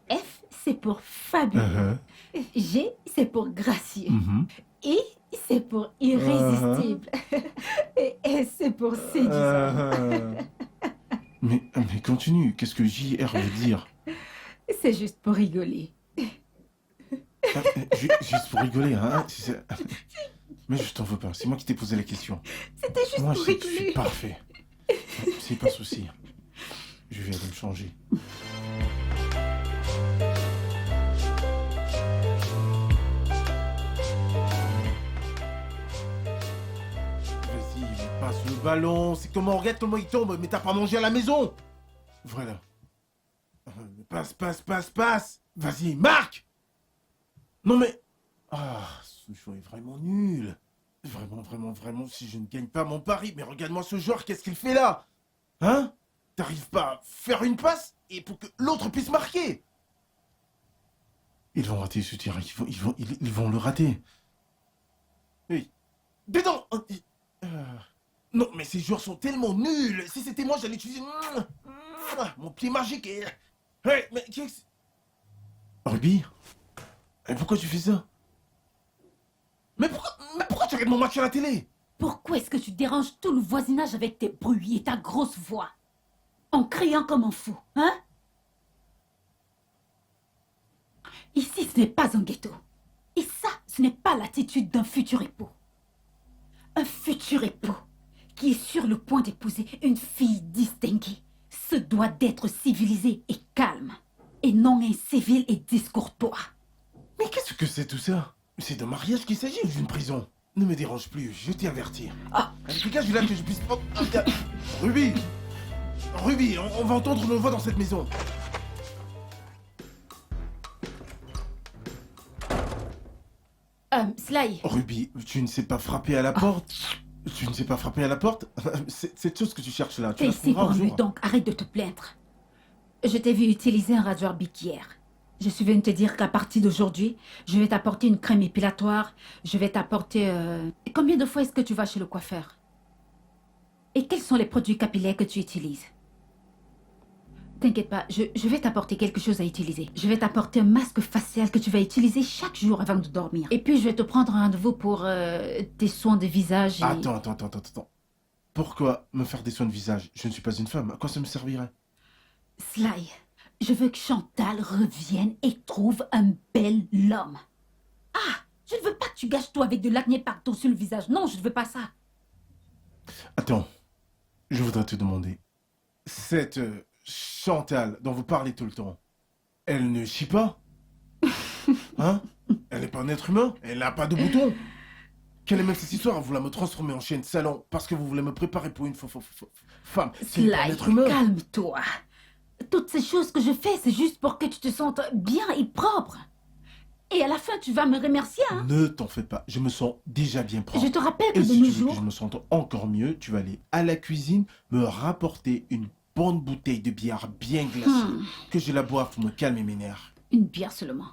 [SPEAKER 3] F, c'est pour fabuleux.
[SPEAKER 2] Uh-huh.
[SPEAKER 3] G, c'est pour gracieux.
[SPEAKER 2] Mhm.
[SPEAKER 3] I, c'est pour irrésistible. Et S, c'est pour séduisant.
[SPEAKER 2] Uh-huh. Mais continue, qu'est-ce que JR veut dire?
[SPEAKER 3] C'est juste pour rigoler.
[SPEAKER 2] Juste pour rigoler, hein? Mais je t'en veux pas, c'est moi qui t'ai posé la question.
[SPEAKER 3] C'était juste
[SPEAKER 2] Moi,
[SPEAKER 3] pour
[SPEAKER 2] je suis
[SPEAKER 3] rigoler.
[SPEAKER 2] parfait. C'est pas souci. Je vais aller me changer. Vas-y, mais passe le ballon. C'est comment, regarde comment il tombe, mais t'as pas mangé à la maison. Voilà. Passe. Vas-y, marque. Non mais... Ah, ce jeu est vraiment nul. Vraiment, si je ne gagne pas mon pari, mais regarde-moi ce joueur, qu'est-ce qu'il fait là? Hein? T'arrives pas à faire une passe et pour que l'autre puisse marquer? Ils vont rater ce tir, ils vont le rater. Oui. Dedans! Non, mais ces joueurs sont tellement nuls. Si c'était moi, j'allais utiliser mon pied magique et... Hey, mais qu'est-ce... Ruby? Et pourquoi tu fais ça? Mais pourquoi tu regardes mon match à la télé?
[SPEAKER 3] Pourquoi est-ce que tu déranges tout le voisinage avec tes bruits et ta grosse voix? En criant comme un fou, hein? Ici, ce n'est pas un ghetto. Et ça, ce n'est pas l'attitude d'un futur époux. Un futur époux qui est sur le point d'épouser une fille distinguée se doit d'être civilisé et calme, et non incivil et discourtois.
[SPEAKER 2] Mais qu'est-ce que c'est tout ça? C'est d'un mariage qu'il s'agit ou d'une prison? Ne me dérange plus, je t'ai averti.
[SPEAKER 3] Ah.
[SPEAKER 2] Dégage là que je puisse pas... Ruby, on va entendre nos voix dans cette maison.
[SPEAKER 3] Sly,
[SPEAKER 2] Ruby, tu ne sais pas frapper à la porte? Tu ne sais pas frapper à la porte? C'est cette chose que tu cherches là, tu
[SPEAKER 3] t'es
[SPEAKER 2] la
[SPEAKER 3] ici
[SPEAKER 2] trouveras
[SPEAKER 3] pour
[SPEAKER 2] un
[SPEAKER 3] mieux,
[SPEAKER 2] jour.
[SPEAKER 3] donc arrête de te plaindre. Je t'ai vu utiliser un rasoir Bic hier. Je suis venue te dire qu'à partir d'aujourd'hui, je vais t'apporter une crème épilatoire. Je vais t'apporter... Combien de fois est-ce que tu vas chez le coiffeur? Et quels sont les produits capillaires que tu utilises? T'inquiète pas, je vais t'apporter quelque chose à utiliser. Je vais t'apporter un masque facial que tu vas utiliser chaque jour avant de dormir. Et puis, je vais te prendre un rendez-vous pour tes soins de visage et...
[SPEAKER 2] Attends. Pourquoi me faire des soins de visage? Je ne suis pas une femme, à quoi ça me servirait?
[SPEAKER 3] Sly, je veux que Chantal revienne et trouve un bel homme. Ah, je ne veux pas que tu gâches toi avec de l'acné partout sur le visage. Non, je ne veux pas ça.
[SPEAKER 2] Attends, je voudrais te demander, cette Chantal dont vous parlez tout le temps, elle ne chie pas? Hein? Elle n'est pas un être humain? Elle n'a pas de boutons? Quelle est même cette histoire à vouloir me transformer en chienne de salon parce que vous voulez me préparer pour une femme? C'est pas un
[SPEAKER 3] Sly,
[SPEAKER 2] être humain?
[SPEAKER 3] calme-toi. Toutes ces choses que je fais, c'est juste pour que tu te sentes bien et propre. Et à la fin, tu vas me remercier, hein?
[SPEAKER 2] Ne t'en fais pas, je me sens déjà bien propre.
[SPEAKER 3] Je te rappelle que
[SPEAKER 2] Et
[SPEAKER 3] de
[SPEAKER 2] si
[SPEAKER 3] nos
[SPEAKER 2] tu veux que
[SPEAKER 3] jours...
[SPEAKER 2] je me sente encore mieux, tu vas aller à la cuisine, me rapporter une bonne bouteille de bière bien glacée, que je la boive pour me calmer mes nerfs.
[SPEAKER 3] Une bière seulement.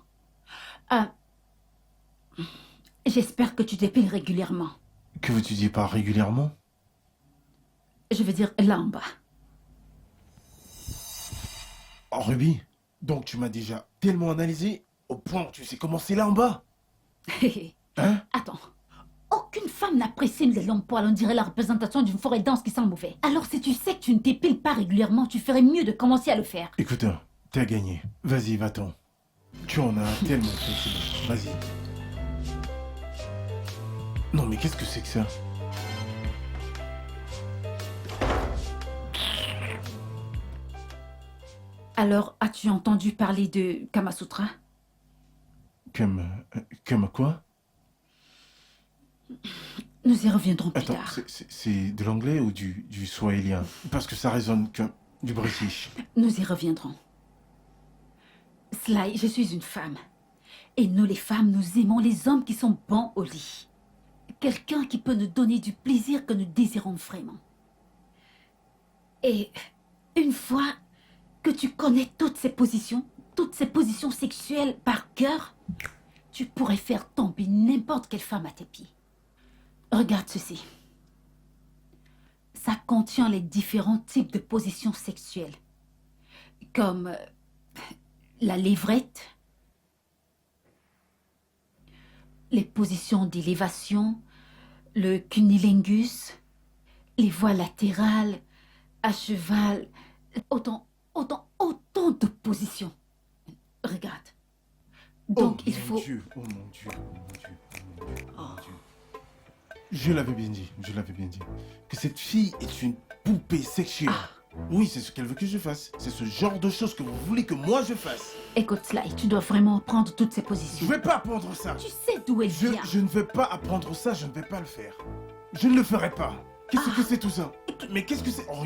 [SPEAKER 3] J'espère que tu t'épiles régulièrement.
[SPEAKER 2] Que veux-tu dire par régulièrement?
[SPEAKER 3] Je veux dire là en bas.
[SPEAKER 2] Oh, Ruby, donc tu m'as déjà tellement analysé au point où tu sais comment c'est là en bas? Hein?
[SPEAKER 3] Attends. Aucune femme n'apprécie les longs poils, on dirait la représentation d'une forêt dense qui sent mauvais. Alors si tu sais que tu ne t'épiles pas régulièrement, tu ferais mieux de commencer à le faire.
[SPEAKER 2] Écoute, t'as gagné. Vas-y, va-t'en. Tu en as tellement fait, c'est bon. Vas-y. Non mais qu'est-ce que c'est que ça?
[SPEAKER 3] Alors, as-tu entendu parler de Kamasutra?
[SPEAKER 2] Comme quoi?
[SPEAKER 3] Nous y reviendrons plus
[SPEAKER 2] Attends,
[SPEAKER 3] tard.
[SPEAKER 2] c'est de l'anglais ou du swahilien? Parce que ça résonne comme du british.
[SPEAKER 3] Nous y reviendrons. Sly, je suis une femme. Et nous les femmes, nous aimons les hommes qui sont bons au lit. Quelqu'un qui peut nous donner du plaisir que nous désirons vraiment. Et une fois, que tu connais toutes ces positions sexuelles par cœur, tu pourrais faire tomber n'importe quelle femme à tes pieds. Regarde ceci. Ça contient les différents types de positions sexuelles, comme la levrette, les positions d'élévation, le cunnilingus, les voies latérales, à cheval, autant de positions. Regarde. Donc il faut...
[SPEAKER 2] Dieu, oh mon Dieu, oh mon Dieu, oh mon Dieu, oh mon Dieu. Je l'avais bien dit, que cette fille est une poupée sexuelle. Oui, c'est ce qu'elle veut que je fasse. C'est ce genre de choses que vous voulez que moi je fasse.
[SPEAKER 3] Écoute, Sly, tu dois vraiment prendre toutes ces
[SPEAKER 2] Je
[SPEAKER 3] positions.
[SPEAKER 2] vais pas apprendre ça.
[SPEAKER 3] Tu sais d'où elle vient.
[SPEAKER 2] Je ne veux pas apprendre ça, je ne vais pas le faire. Je ne le ferai pas. Qu'est-ce que c'est tout ça? Mais qu'est-ce que c'est? Oh,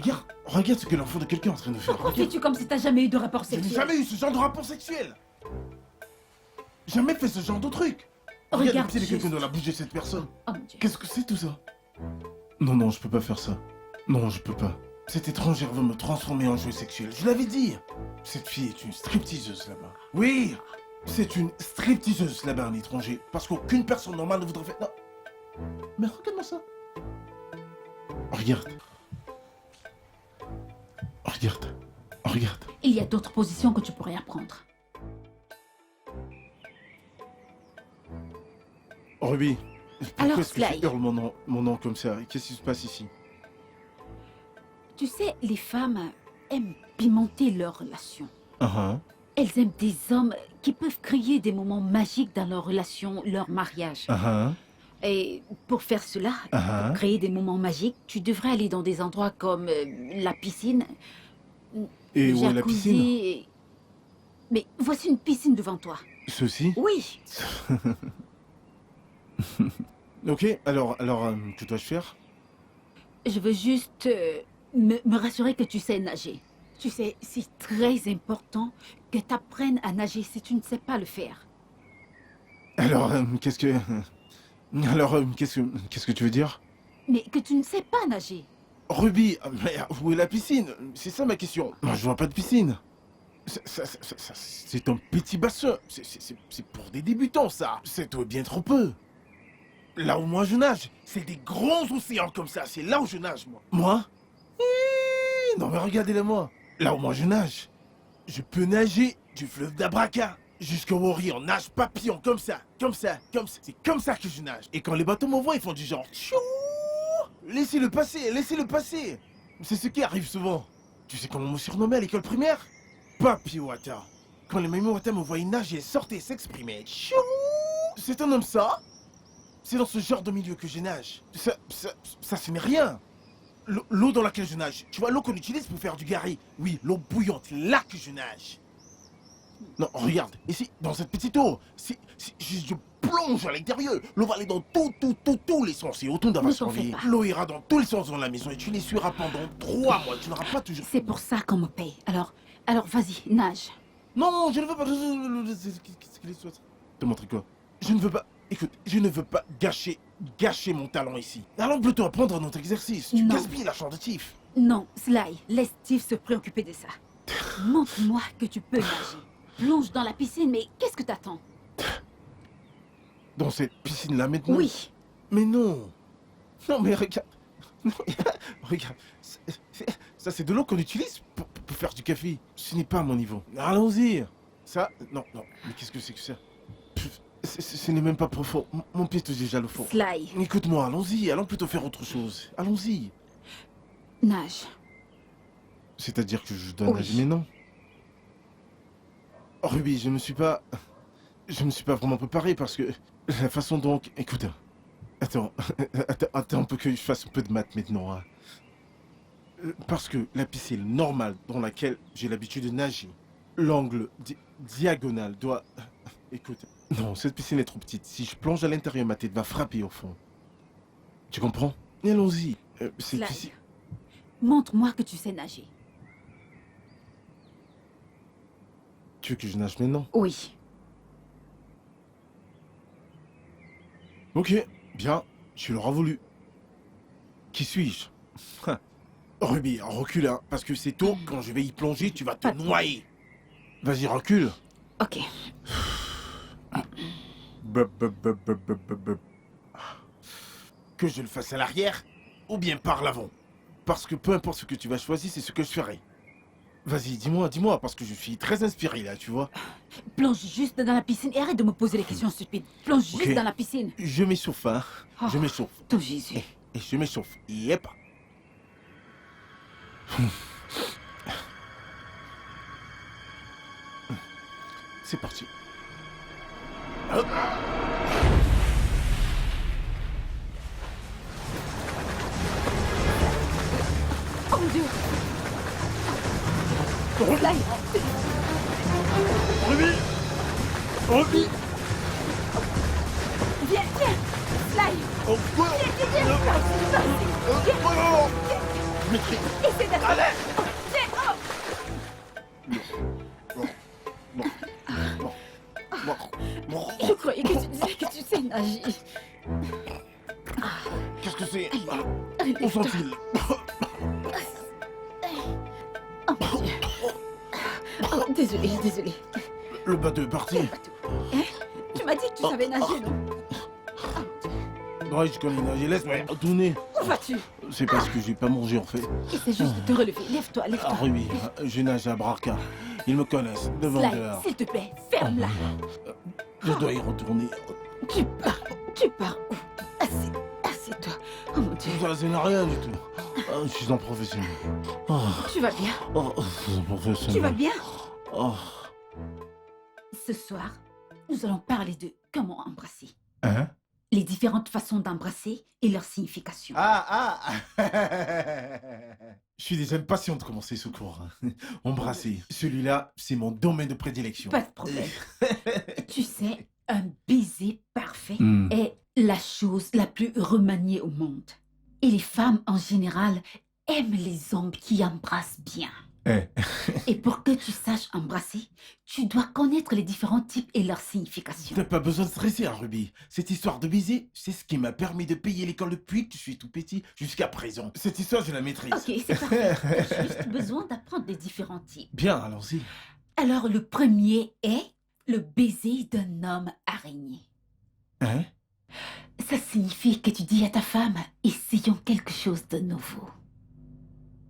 [SPEAKER 2] regarde ce que l'enfant de quelqu'un est en train de faire.
[SPEAKER 3] Pourquoi
[SPEAKER 2] Regarde.
[SPEAKER 3] fais-tu comme si t'as jamais eu de rapport
[SPEAKER 2] Je n'ai
[SPEAKER 3] sexuel?
[SPEAKER 2] jamais eu ce genre de rapport sexuel. Jamais fait ce genre de truc. Regarde
[SPEAKER 3] Regarde
[SPEAKER 2] le pied de quelqu'un
[SPEAKER 3] juste.
[SPEAKER 2] dans la bouche de cette personne.
[SPEAKER 3] Oh mon Dieu.
[SPEAKER 2] Qu'est-ce que c'est tout ça? Non, je peux pas faire ça. Non, je peux pas. Cette étrangère veut me transformer en jouet sexuel. Je l'avais dit. Cette fille est une stripteaseuse là-bas. Oui, c'est une stripteaseuse là-bas, un étranger. Parce qu'aucune personne normale ne voudrait faire... Non. Mais regarde-moi ça. Regarde. Regarde.
[SPEAKER 3] Il y a d'autres positions que tu pourrais apprendre.
[SPEAKER 2] Ruby,
[SPEAKER 3] Alors,
[SPEAKER 2] pourquoi est-ce que
[SPEAKER 3] Sly.
[SPEAKER 2] tu hurles mon nom comme ça? Qu'est-ce qui se passe ici?
[SPEAKER 3] Tu sais, les femmes aiment pimenter leurs relations.
[SPEAKER 2] Uh-huh.
[SPEAKER 3] Elles aiment des hommes qui peuvent créer des moments magiques dans leur relation, leur mariage.
[SPEAKER 2] Uh-huh.
[SPEAKER 3] Et pour faire cela,
[SPEAKER 2] Uh-huh.
[SPEAKER 3] pour créer des moments magiques, tu devrais aller dans des endroits comme la piscine,
[SPEAKER 2] Et
[SPEAKER 3] le
[SPEAKER 2] où est la
[SPEAKER 3] jacuzzi
[SPEAKER 2] piscine?
[SPEAKER 3] et- Mais voici une piscine devant toi.
[SPEAKER 2] Ceci?
[SPEAKER 3] Oui,
[SPEAKER 2] Ok, alors, que dois-je faire?
[SPEAKER 3] je veux juste me rassurer que tu sais nager. Tu sais, c'est très important que tu apprennes à nager si tu ne sais pas le faire.
[SPEAKER 2] Alors, qu'est-ce que tu veux dire?
[SPEAKER 3] Mais que tu ne sais pas nager.
[SPEAKER 2] Ruby, mais où est la piscine? C'est ça ma question. Moi, je vois pas de piscine. C'est un petit bassin. C'est pour des débutants, ça. C'est bien trop peu. Là où moi je nage, c'est des grands océans comme ça. C'est là où je nage, moi. Moi? Non, mais regardez-le moi. Là où moi je nage, je peux nager du fleuve d'Abraka jusqu'au Wori en nage papillon, comme ça. C'est comme ça que je nage. Et quand les bateaux me voient, ils font du genre... Tchou. Laissez-le passer. C'est ce qui arrive souvent. Tu sais comment on me surnommait à l'école primaire? Papi Wata. Quand les Mamie Wata me voyaient nager, elles sortaient et s'exprimaient. Tchou. C'est un homme ça? C'est dans ce genre de milieu que je nage. Ça ce n'est rien. L'eau dans laquelle je nage. Tu vois, l'eau qu'on utilise pour faire du gari. Oui, l'eau bouillante, là que je nage. Non, regarde, ici, dans cette petite eau, si je plonge à l'intérieur, l'eau va aller dans tous les sens. Et autant d'avoir
[SPEAKER 3] Ne t'en fais
[SPEAKER 2] surveillé.
[SPEAKER 3] pas.
[SPEAKER 2] L'eau ira dans tous les sens dans la maison et tu l'essuieras pendant 3 mois. Tu n'auras pas toujours...
[SPEAKER 3] C'est pour ça qu'on me paye. Alors vas-y, nage.
[SPEAKER 2] Non, je ne veux pas... Qu'est-ce qu'il est... Te montrer quoi? Je ne veux pas... Écoute, je ne veux pas gâcher mon talent ici. Allons plutôt apprendre notre exercice. Tu
[SPEAKER 3] Non.
[SPEAKER 2] gaspilles la chambre de Tiff.
[SPEAKER 3] Non, Sly, laisse Steve se préoccuper de ça. Montre-moi que tu peux nager. Plonge dans la piscine, mais qu'est-ce que t'attends?
[SPEAKER 2] Dans cette piscine-là maintenant?
[SPEAKER 3] Oui,
[SPEAKER 2] Mais non. Non, mais regarde. Non, regarde. Ça, c'est de l'eau qu'on utilise pour faire du café. Ce n'est pas à mon niveau. Allons-y. Ça, non. Mais qu'est-ce que c'est que ça? Ce n'est même pas profond. Mon pied touche déjà le fond.
[SPEAKER 3] Sly,
[SPEAKER 2] Écoute-moi, allons-y. Allons plutôt faire autre chose. Allons-y.
[SPEAKER 3] nage.
[SPEAKER 2] C'est-à-dire que je dois
[SPEAKER 3] Oui.
[SPEAKER 2] nager, mais non. Oh, Ruby, je ne me suis pas vraiment préparé parce que la façon donc... Écoute, attends pour que je fasse un peu de maths maintenant. Hein. Parce que la piscine normale dans laquelle j'ai l'habitude de nager, l'angle diagonal doit... Écoute, non, cette piscine est trop petite. Si je plonge à l'intérieur, ma tête va frapper au fond. Tu comprends? Et allons-y. C'est
[SPEAKER 3] Sly,
[SPEAKER 2] ici.
[SPEAKER 3] montre-moi que tu sais nager.
[SPEAKER 2] Tu veux que je nage maintenant?
[SPEAKER 3] Oui.
[SPEAKER 2] Ok, bien, tu l'auras voulu. Qui suis-je? Ruby, recule, hein, parce que c'est tôt, quand je vais y plonger, tu vas te noyer. Vas-y, recule.
[SPEAKER 3] Ok.
[SPEAKER 2] Que je le fasse à l'arrière ou bien par l'avant. Parce que peu importe ce que tu vas choisir, c'est ce que je ferai. Vas-y, dis-moi, parce que je suis très inspiré là, tu vois.
[SPEAKER 3] Plonge juste dans la piscine et arrête de me poser des questions stupides. Plonge juste
[SPEAKER 2] Ok.
[SPEAKER 3] dans la piscine.
[SPEAKER 2] Je m'échauffe, hein.
[SPEAKER 3] Oh,
[SPEAKER 2] Je m'échauffe.
[SPEAKER 3] Ton Jésus.
[SPEAKER 2] Et je m'échauffe. Yep. C'est parti. Hop.
[SPEAKER 3] Oh mon Dieu. Sly.
[SPEAKER 2] Ruby. Ruby.
[SPEAKER 3] Viens. Sly.
[SPEAKER 2] Oh, quoi?
[SPEAKER 3] Viens.
[SPEAKER 2] Maîtrise.
[SPEAKER 3] Essaie d'être...
[SPEAKER 2] Allez. Bon.
[SPEAKER 3] Je croyais que tu disais que tu sais nager.
[SPEAKER 2] Qu'est-ce que c'est? Où
[SPEAKER 3] Relève-toi.
[SPEAKER 2] sont-ils?
[SPEAKER 3] Oh mon Dieu. Oh, désolé.
[SPEAKER 2] Le bateau est parti.
[SPEAKER 3] Hein? Tu m'as dit que tu savais nager, non?
[SPEAKER 2] Ouais, je connais nager. Laisse-moi retourner.
[SPEAKER 3] Où vas-tu?
[SPEAKER 2] C'est parce que j'ai pas mangé en fait.
[SPEAKER 3] Essaie juste de te relever. Lève-toi.
[SPEAKER 2] Ah oui, je nage à Braca. Ils me connaissent. Devant
[SPEAKER 3] Sly,
[SPEAKER 2] dehors.
[SPEAKER 3] s'il te plaît, ferme-la.
[SPEAKER 2] Je dois y retourner.
[SPEAKER 3] Tu pars où? Assieds-toi. Oh mon Dieu.
[SPEAKER 2] Ça n'a rien du tout. Je suis un professionnel. Oh,
[SPEAKER 3] Tu vas bien?
[SPEAKER 2] je suis un professionnel.
[SPEAKER 3] Tu vas bien?
[SPEAKER 2] Oh.
[SPEAKER 3] Ce soir, nous allons parler de comment embrasser.
[SPEAKER 2] Hein?
[SPEAKER 3] Les différentes façons d'embrasser et leur signification.
[SPEAKER 2] Je suis déjà impatient de commencer ce cours. Embrasser. Celui-là, c'est mon domaine de prédilection.
[SPEAKER 3] Pas de problème. Tu sais, un baiser parfait
[SPEAKER 2] Hmm.
[SPEAKER 3] est la chose la plus remaniée au monde. Et les femmes, en général, aiment les hommes qui embrassent bien.
[SPEAKER 2] Eh.
[SPEAKER 3] Et pour que tu saches embrasser, tu dois connaître les différents types et leur signification.
[SPEAKER 2] T'as pas besoin de stresser, hein, Ruby. Cette histoire de baiser, c'est ce qui m'a permis de payer l'école depuis que je suis tout petit jusqu'à présent. Cette histoire, je la maîtrise.
[SPEAKER 3] Ok, c'est parfait. T'as juste besoin d'apprendre les différents types.
[SPEAKER 2] Bien, allons-y.
[SPEAKER 3] Alors, le premier est le baiser d'un homme araignée.
[SPEAKER 2] Hein?
[SPEAKER 3] Ça signifie que tu dis à ta femme, essayons quelque chose de nouveau.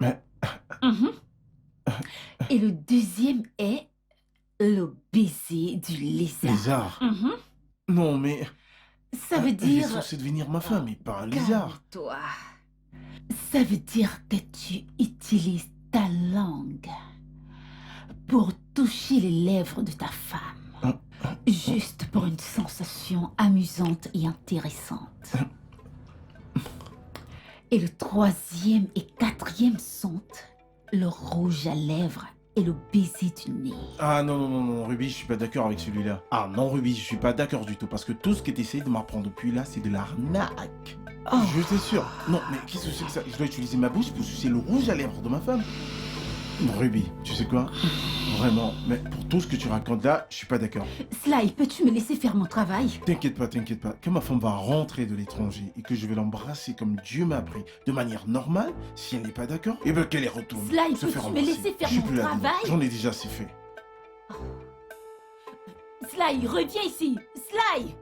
[SPEAKER 2] Mais...
[SPEAKER 3] Mhm. Et le deuxième est le baiser du lézard.
[SPEAKER 2] Lézard?
[SPEAKER 3] Mhm.
[SPEAKER 2] Non, mais...
[SPEAKER 3] Ça veut
[SPEAKER 2] Elle est
[SPEAKER 3] dire...
[SPEAKER 2] censée devenir ma femme et pas un lézard.
[SPEAKER 3] Calme-toi. Ça veut dire que tu utilises ta langue pour toucher les lèvres de ta femme. Juste pour une sensation amusante et intéressante. Et le troisième et quatrième sont le rouge à lèvres et le baiser du nez.
[SPEAKER 2] Ah non, Ruby, je suis pas d'accord avec celui-là. Ah non, Ruby, je suis pas d'accord du tout, parce que tout ce que t'essayes de m'apprendre depuis là, c'est de l'arnaque.
[SPEAKER 3] Oh.
[SPEAKER 2] Je t'assure. Non, mais qu'est-ce que c'est que ça? Je dois utiliser ma bouche pour sucer le rouge à lèvres de ma femme. Ruby, tu sais quoi? Vraiment, mais pour tout ce que tu racontes là, je suis pas d'accord.
[SPEAKER 3] Sly, peux-tu me laisser faire mon travail?
[SPEAKER 2] T'inquiète pas. Quand ma femme va rentrer de l'étranger et que je vais l'embrasser comme Dieu m'a appris, de manière normale, si elle n'est pas d'accord, eh ben qu'elle y retourne.
[SPEAKER 3] Sly,
[SPEAKER 2] se
[SPEAKER 3] peux-tu
[SPEAKER 2] faire
[SPEAKER 3] me
[SPEAKER 2] embrasser.
[SPEAKER 3] laisser faire
[SPEAKER 2] Je suis
[SPEAKER 3] mon
[SPEAKER 2] plus là-dedans.
[SPEAKER 3] travail?
[SPEAKER 2] J'en ai déjà assez fait.
[SPEAKER 3] Sly, reviens ici! Sly!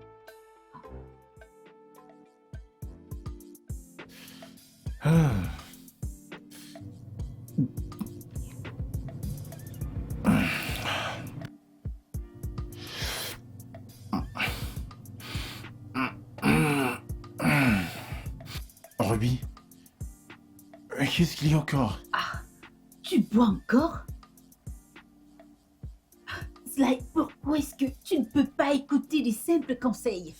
[SPEAKER 2] Ah. Ruby, qu'est-ce qu'il y a encore?
[SPEAKER 3] Tu bois encore? Sly, pourquoi est-ce que tu ne peux pas écouter les simples conseils?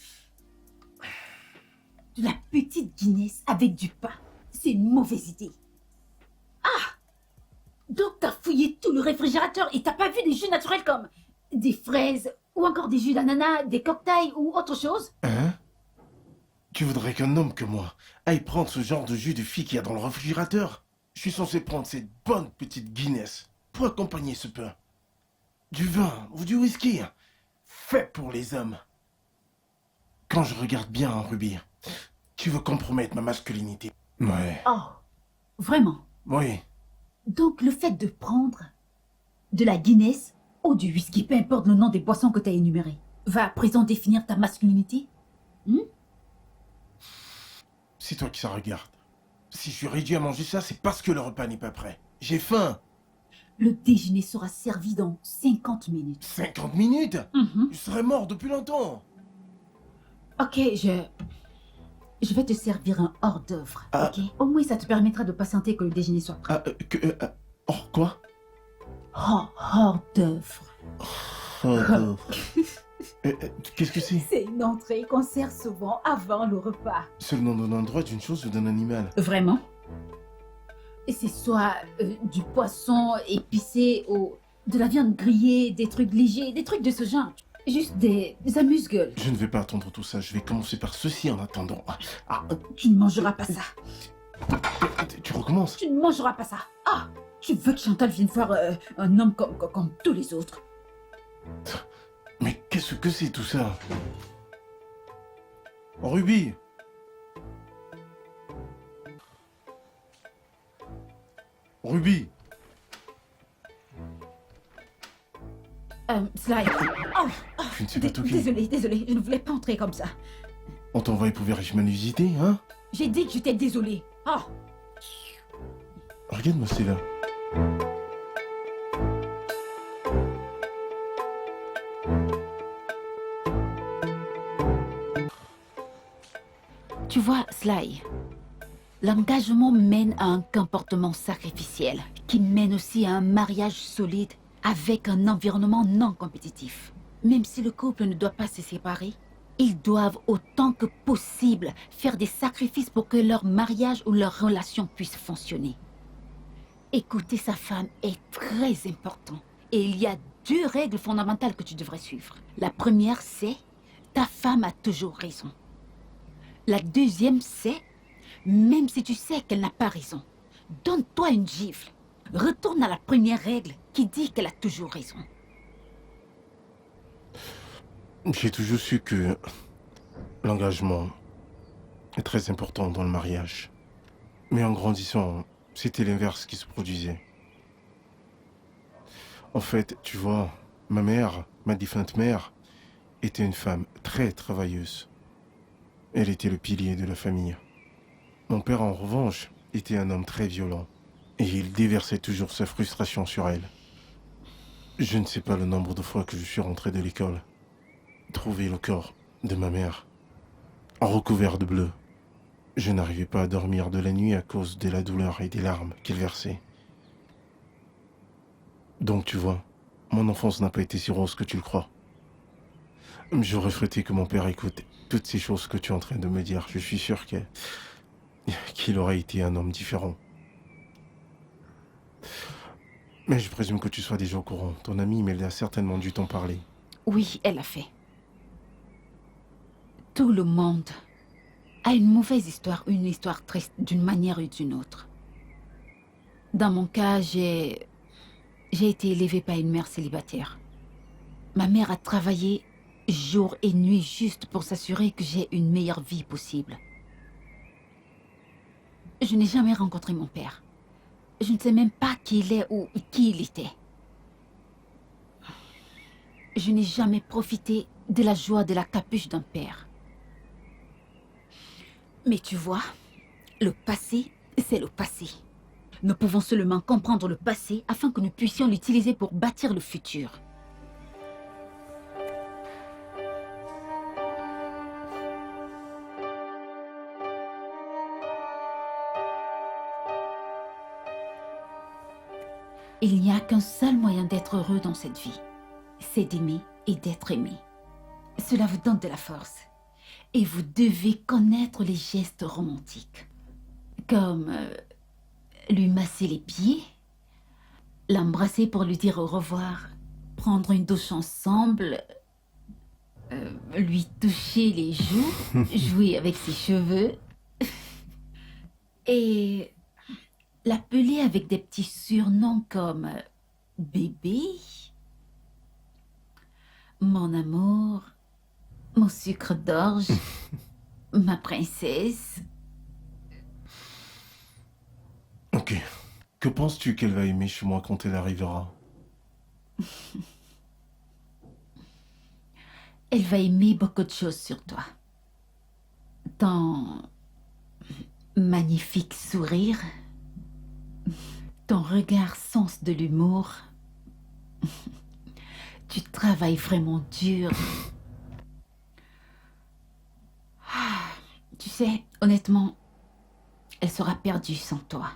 [SPEAKER 3] De la petite Guinness avec du pain, c'est une mauvaise idée. Ah! Donc t'as fouillé tout le réfrigérateur et t'as pas vu des jus naturels comme des fraises ou encore des jus d'ananas, des cocktails ou autre chose?
[SPEAKER 2] Hein? Tu voudrais qu'un homme que moi aille prendre ce genre de jus de fille qu'il y a dans le réfrigérateur? Je suis censé prendre cette bonne petite Guinness pour accompagner ce pain. Du vin ou du whisky, fait pour les hommes. Quand je regarde bien, Ruby, tu veux compromettre ma masculinité. Ouais.
[SPEAKER 3] Oh, vraiment?
[SPEAKER 2] Oui.
[SPEAKER 3] Donc, le fait de prendre de la Guinness ou du whisky, peu importe le nom des boissons que tu as énumérées, va à présent définir ta masculinité?
[SPEAKER 2] C'est toi qui ça regarde. Si je suis réduit à manger ça, c'est parce que le repas n'est pas prêt. J'ai faim.
[SPEAKER 3] Le déjeuner sera servi dans 50 minutes.
[SPEAKER 2] 50 minutes?
[SPEAKER 3] Mhm.
[SPEAKER 2] Je serais mort depuis longtemps.
[SPEAKER 3] Ok, je vais te servir un hors d'œuvre,
[SPEAKER 2] Ah.
[SPEAKER 3] ok? Au moins, ça te permettra de patienter que le déjeuner soit prêt.
[SPEAKER 2] Oh, quoi?
[SPEAKER 3] Hors d'œuvre.
[SPEAKER 2] Oh, qu'est-ce que c'est?
[SPEAKER 3] C'est une entrée qu'on sert souvent avant le repas.
[SPEAKER 2] C'est le nom d'un endroit, d'une chose ou d'un animal?
[SPEAKER 3] Vraiment? Et c'est soit du poisson épicé ou de la viande grillée, des trucs légers, des trucs de ce genre. Juste des amuse-gueules.
[SPEAKER 2] Je ne vais pas attendre tout ça, je vais commencer par ceci en attendant.
[SPEAKER 3] Tu ne mangeras pas ça.
[SPEAKER 2] Tu recommences?
[SPEAKER 3] Tu ne mangeras pas ça. Ah, tu veux que Chantal vienne voir un homme comme tous les autres?
[SPEAKER 2] Mais qu'est-ce que c'est tout ça? Ruby! Ruby!
[SPEAKER 3] Sly. Oh,
[SPEAKER 2] Je ne sais pas toquer.
[SPEAKER 3] désolé, je ne voulais pas entrer comme ça.
[SPEAKER 2] On t'a envoyé pour vérifier ma lucidité, hein?
[SPEAKER 3] J'ai dit que j'étais désolée. Ah,
[SPEAKER 2] Regarde-moi, c'est là.
[SPEAKER 3] tu vois, Sly, l'engagement mène à un comportement sacrificiel qui mène aussi à un mariage solide avec un environnement non compétitif. Même si le couple ne doit pas se séparer, ils doivent autant que possible faire des sacrifices pour que leur mariage ou leur relation puisse fonctionner. Écouter sa femme est très important et il y a 2 règles fondamentales que tu devrais suivre. La première, c'est ta femme a toujours raison. La deuxième, c'est même si tu sais qu'elle n'a pas raison, donne-toi une gifle. Retourne à la première règle qui dit qu'elle a toujours raison.
[SPEAKER 2] J'ai toujours su que l'engagement est très important dans le mariage. Mais en grandissant, c'était l'inverse qui se produisait. En fait, tu vois, ma mère, ma défunte mère, était une femme très travailleuse. Elle était le pilier de la famille. Mon père, en revanche, était un homme très violent. Et il déversait toujours sa frustration sur elle. Je ne sais pas le nombre de fois que je suis rentré de l'école. Trouver le corps de ma mère, recouvert de bleu. Je n'arrivais pas à dormir de la nuit à cause de la douleur et des larmes qu'elle versait. Donc tu vois, mon enfance n'a pas été si rose que tu le crois. J'aurais souhaité que mon père écoute toutes ces choses que tu es en train de me dire. Je suis sûr qu'il aurait été un homme différent. Mais je présume que tu sois déjà au courant. Ton amie Imelda a certainement dû t'en parler.
[SPEAKER 3] Oui, elle a fait. Tout le monde a une mauvaise histoire, une histoire triste d'une manière ou d'une autre. Dans mon cas, j'ai été élevée par une mère célibataire. Ma mère a travaillé jour et nuit juste pour s'assurer que j'ai une meilleure vie possible. Je n'ai jamais rencontré mon père. Je ne sais même pas qui il est ou qui il était. Je n'ai jamais profité de la joie de la capuche d'un père. Mais tu vois, le passé, c'est le passé. Nous pouvons seulement comprendre le passé afin que nous puissions l'utiliser pour bâtir le futur. Il n'y a qu'un seul moyen d'être heureux dans cette vie, c'est d'aimer et d'être aimé. Cela vous donne de la force. Et vous devez connaître les gestes romantiques. Comme lui masser les pieds, l'embrasser pour lui dire au revoir, prendre une douche ensemble, lui toucher les joues, jouer avec ses cheveux, et l'appeler avec des petits surnoms comme bébé, mon amour, mon sucre d'orge, ma princesse.
[SPEAKER 2] Ok, Que penses-tu qu'elle va aimer chez moi quand elle arrivera?
[SPEAKER 3] Elle va aimer beaucoup de choses sur toi. Ton magnifique sourire, ton regard sens de l'humour. Tu travailles vraiment dur. Tu sais, honnêtement, elle sera perdue sans toi.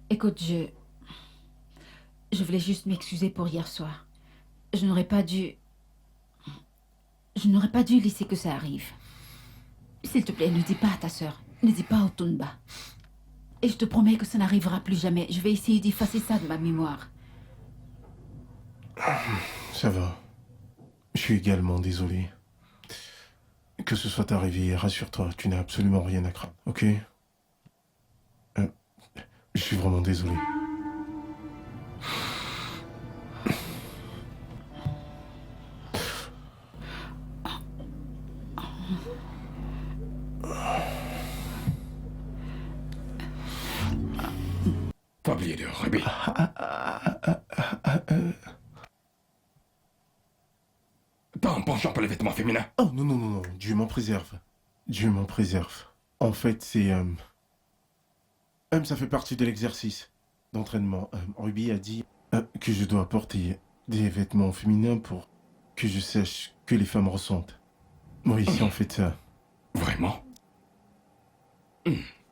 [SPEAKER 3] Écoute, je voulais juste m'excuser pour hier soir. Je n'aurais pas dû laisser que ça arrive. S'il te plaît, ne dis pas à ta sœur. Ne dis pas au Tumba. Et je te promets que ça n'arrivera plus jamais. Je vais essayer d'effacer ça de ma mémoire.
[SPEAKER 2] Ça va. Je suis également désolé. Que ce soit arrivé, rassure-toi, tu n'as absolument rien à craindre, ok? Je suis vraiment désolé.
[SPEAKER 1] Tablier de Ruby. T'as un penchant pour les vêtements féminins?
[SPEAKER 2] Oh non, non, non, non, Dieu m'en préserve. Dieu m'en préserve. En fait, c'est... ça fait partie de l'exercice d'entraînement. Ruby a dit que je dois porter des vêtements féminins pour que je sache que les femmes ressentent. Oui, c'est en fait ça.
[SPEAKER 1] Vraiment?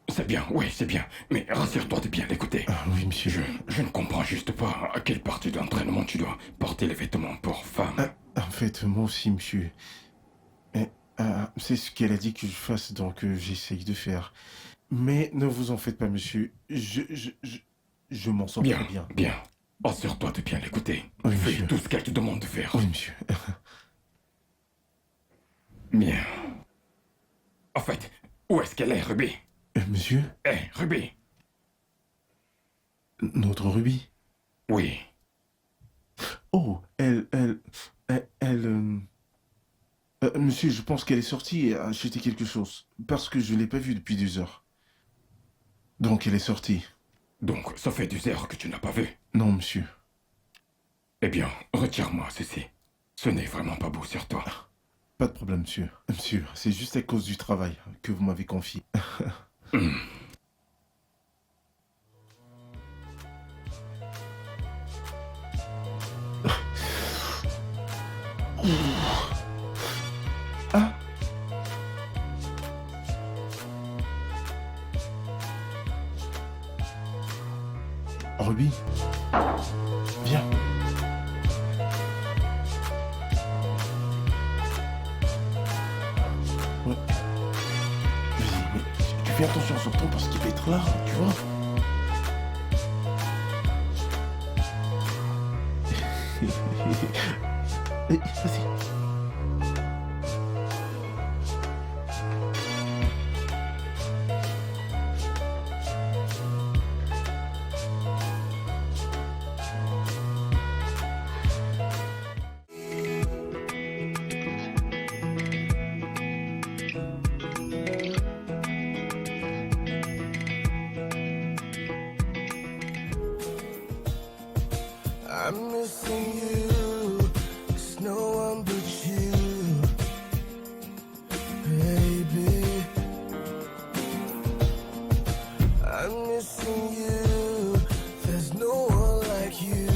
[SPEAKER 1] C'est bien, oui, c'est bien. Mais rassure-toi de bien l'écouter.
[SPEAKER 2] Ah oui, monsieur.
[SPEAKER 1] Je ne comprends juste pas à quelle partie de l'entraînement tu dois porter les vêtements pour femmes.
[SPEAKER 2] En fait, moi aussi, monsieur. C'est ce qu'elle a dit que je fasse, donc j'essaye de faire. Mais ne vous en faites pas, monsieur. Je m'en sors très bien.
[SPEAKER 1] Bien. Assure-toi de bien l'écouter.
[SPEAKER 2] Oui,
[SPEAKER 1] Fais
[SPEAKER 2] monsieur.
[SPEAKER 1] tout ce qu'elle te demande de faire.
[SPEAKER 2] Oui, monsieur.
[SPEAKER 1] Bien. En fait, où est-ce qu'elle est, Ruby?
[SPEAKER 2] Monsieur?
[SPEAKER 1] Ruby.
[SPEAKER 2] Notre Ruby?
[SPEAKER 1] Oui.
[SPEAKER 2] Oh, monsieur, je pense qu'elle est sortie et a acheté quelque chose. Parce que je ne l'ai pas vue depuis 2 heures. Donc, elle est sortie.
[SPEAKER 1] Donc, ça fait 2 heures que tu n'as pas vu.
[SPEAKER 2] Non, monsieur.
[SPEAKER 1] Eh bien, retire-moi ceci. Ce n'est vraiment pas beau sur toi.
[SPEAKER 2] Pas de problème, monsieur. Monsieur, c'est juste à cause du travail que vous m'avez confié. Ah. Ruby, viens. Ouais. Vas-y, mais tu fais attention surtout parce qu'il va être là, tu vois. Vas-y.
[SPEAKER 5] missing you. There's no one but you, baby. I'm missing you. There's no one like you.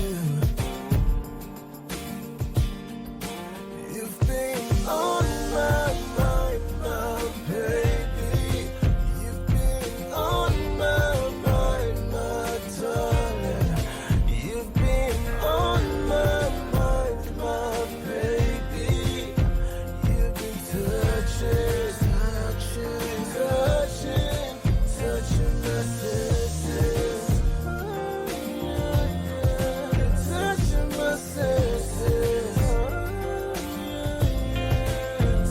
[SPEAKER 5] You've been on my mind, my baby. You've been on my mind, my darling. You've been on my mind, my baby. You've been touching, touching, touching, touching my senses. Touching my senses.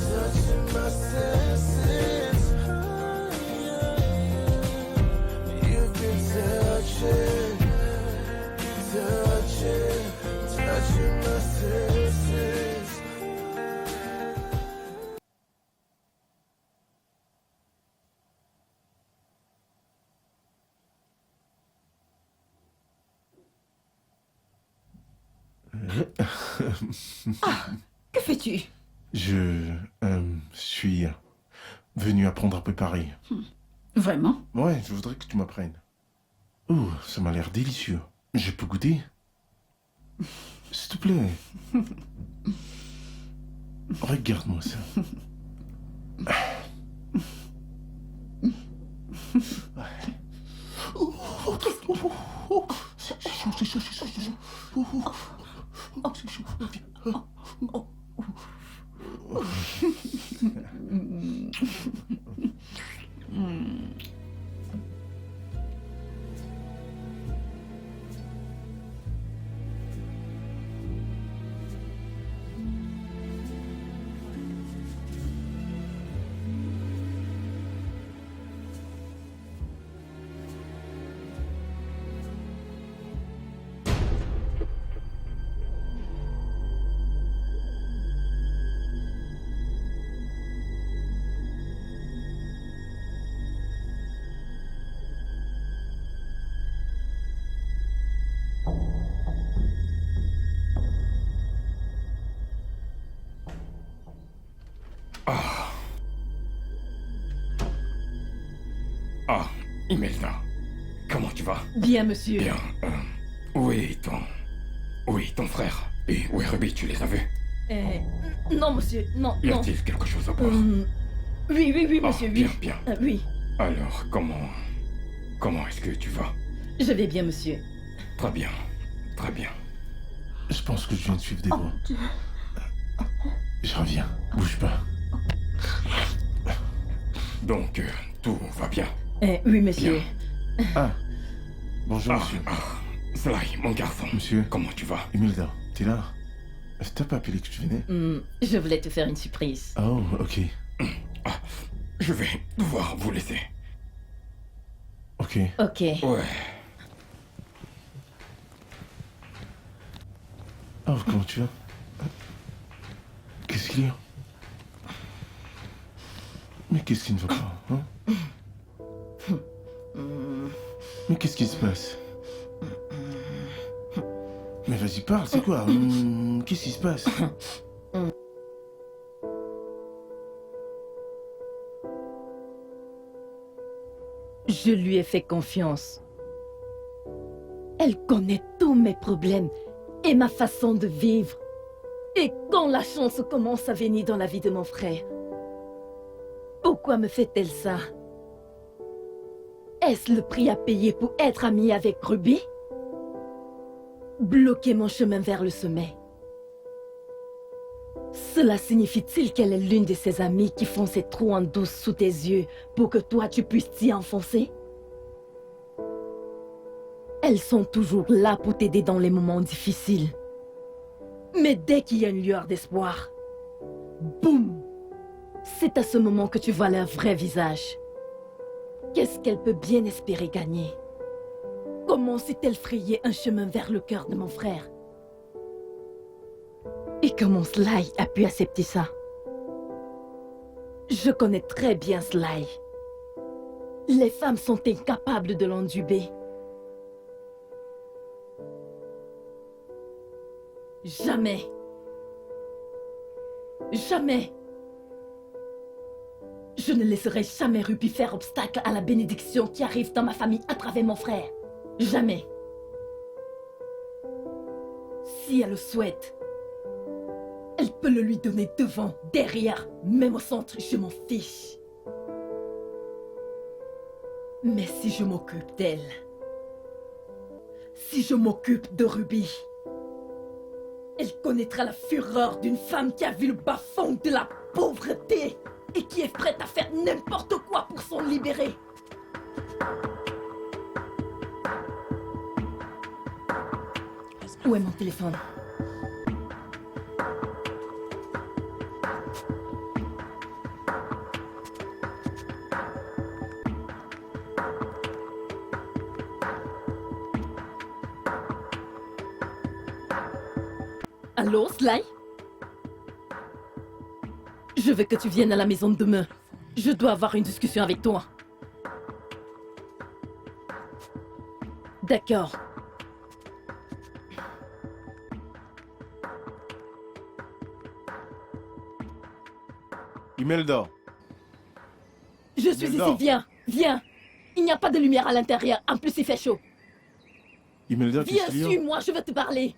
[SPEAKER 5] Touching my senses. You've been touching, touching, touching my senses.
[SPEAKER 3] Que fais-tu?
[SPEAKER 2] Je suis venu apprendre à préparer.
[SPEAKER 3] Vraiment?
[SPEAKER 2] Ouais, je voudrais que tu m'apprennes. Oh, ça m'a l'air délicieux. Je peux goûter? S'il te plaît. Regarde-moi ça. C'est chaud, c'est chaud, c'est chaud, c'est chaud. C'est chaud.
[SPEAKER 1] Ah, Imelda. Comment tu vas?
[SPEAKER 4] Bien, monsieur.
[SPEAKER 1] Bien. Oui, ton frère. Et où est Ruby, tu les as vus?
[SPEAKER 4] Non, monsieur, non,
[SPEAKER 1] Y
[SPEAKER 4] non.
[SPEAKER 1] a-t-il quelque chose à boire?
[SPEAKER 4] Oui,
[SPEAKER 1] Ah,
[SPEAKER 4] monsieur, oui.
[SPEAKER 1] bien, bien.
[SPEAKER 4] Oui,
[SPEAKER 1] Alors, comment est-ce que tu vas?
[SPEAKER 4] je vais bien, monsieur.
[SPEAKER 1] Très bien, très bien.
[SPEAKER 2] Je pense que je viens de suivre des
[SPEAKER 3] Oh,
[SPEAKER 2] voix.
[SPEAKER 3] Dieu.
[SPEAKER 2] Je reviens. Bouge pas.
[SPEAKER 1] Donc, tout va bien.
[SPEAKER 4] Oui, monsieur.
[SPEAKER 2] Ah. Bonjour, monsieur.
[SPEAKER 1] Sly, mon garçon.
[SPEAKER 2] Monsieur.
[SPEAKER 1] Comment tu vas?
[SPEAKER 2] Imelda, t'es là? T'as pas appelé que tu venais?
[SPEAKER 4] Je voulais te faire une surprise.
[SPEAKER 2] Oh, ok.
[SPEAKER 1] Je vais devoir vous laisser.
[SPEAKER 2] Ok.
[SPEAKER 4] Ok.
[SPEAKER 1] Ouais.
[SPEAKER 2] Oh, comment tu vas? Qu'est-ce qu'il y a? Mais qu'est-ce qui ne va pas, hein? Mais qu'est-ce qui se passe? Mais vas-y, parle, c'est quoi? Qu'est-ce qui se passe?
[SPEAKER 4] Je lui ai fait confiance. Elle connaît tous mes problèmes et ma façon de vivre. Et quand la chance commence à venir dans la vie de mon frère, pourquoi me fait-elle ça? Est-ce le prix à payer pour être amie avec Ruby? Bloquer mon chemin vers le sommet. Cela signifie-t-il qu'elle est l'une de ses amies qui font ses trous en douce sous tes yeux pour que toi tu puisses t'y enfoncer? Elles sont toujours là pour t'aider dans les moments difficiles. Mais dès qu'il y a une lueur d'espoir, boum! C'est à ce moment que tu vois leur vrai visage. Qu'est-ce qu'elle peut bien espérer gagner? Comment s'est-elle frayé un chemin vers le cœur de mon frère? Et comment Sly a pu accepter ça? Je connais très bien Sly. Les femmes sont incapables de l'enduber. Jamais. Jamais. Je ne laisserai jamais Ruby faire obstacle à la bénédiction qui arrive dans ma famille à travers mon frère. Jamais. Si elle le souhaite, elle peut le lui donner devant, derrière, même au centre, je m'en fiche. Mais si je m'occupe d'elle, si je m'occupe de Ruby, elle connaîtra la fureur d'une femme qui a vu le bas-fond de la pauvreté et qui est prête à faire n'importe quoi pour s'en libérer. Où est mon téléphone? Allô, Sly? Je veux que tu viennes à la maison demain. Je dois avoir une discussion avec toi. D'accord.
[SPEAKER 2] Imelda.
[SPEAKER 4] Je suis
[SPEAKER 2] Imelda.
[SPEAKER 4] ici, viens, viens. Il n'y a pas de lumière à l'intérieur, en plus il fait chaud.
[SPEAKER 2] Imelda,
[SPEAKER 4] Viens,
[SPEAKER 2] qu'est-ce qu'il y a?
[SPEAKER 4] suis-moi, je veux te parler.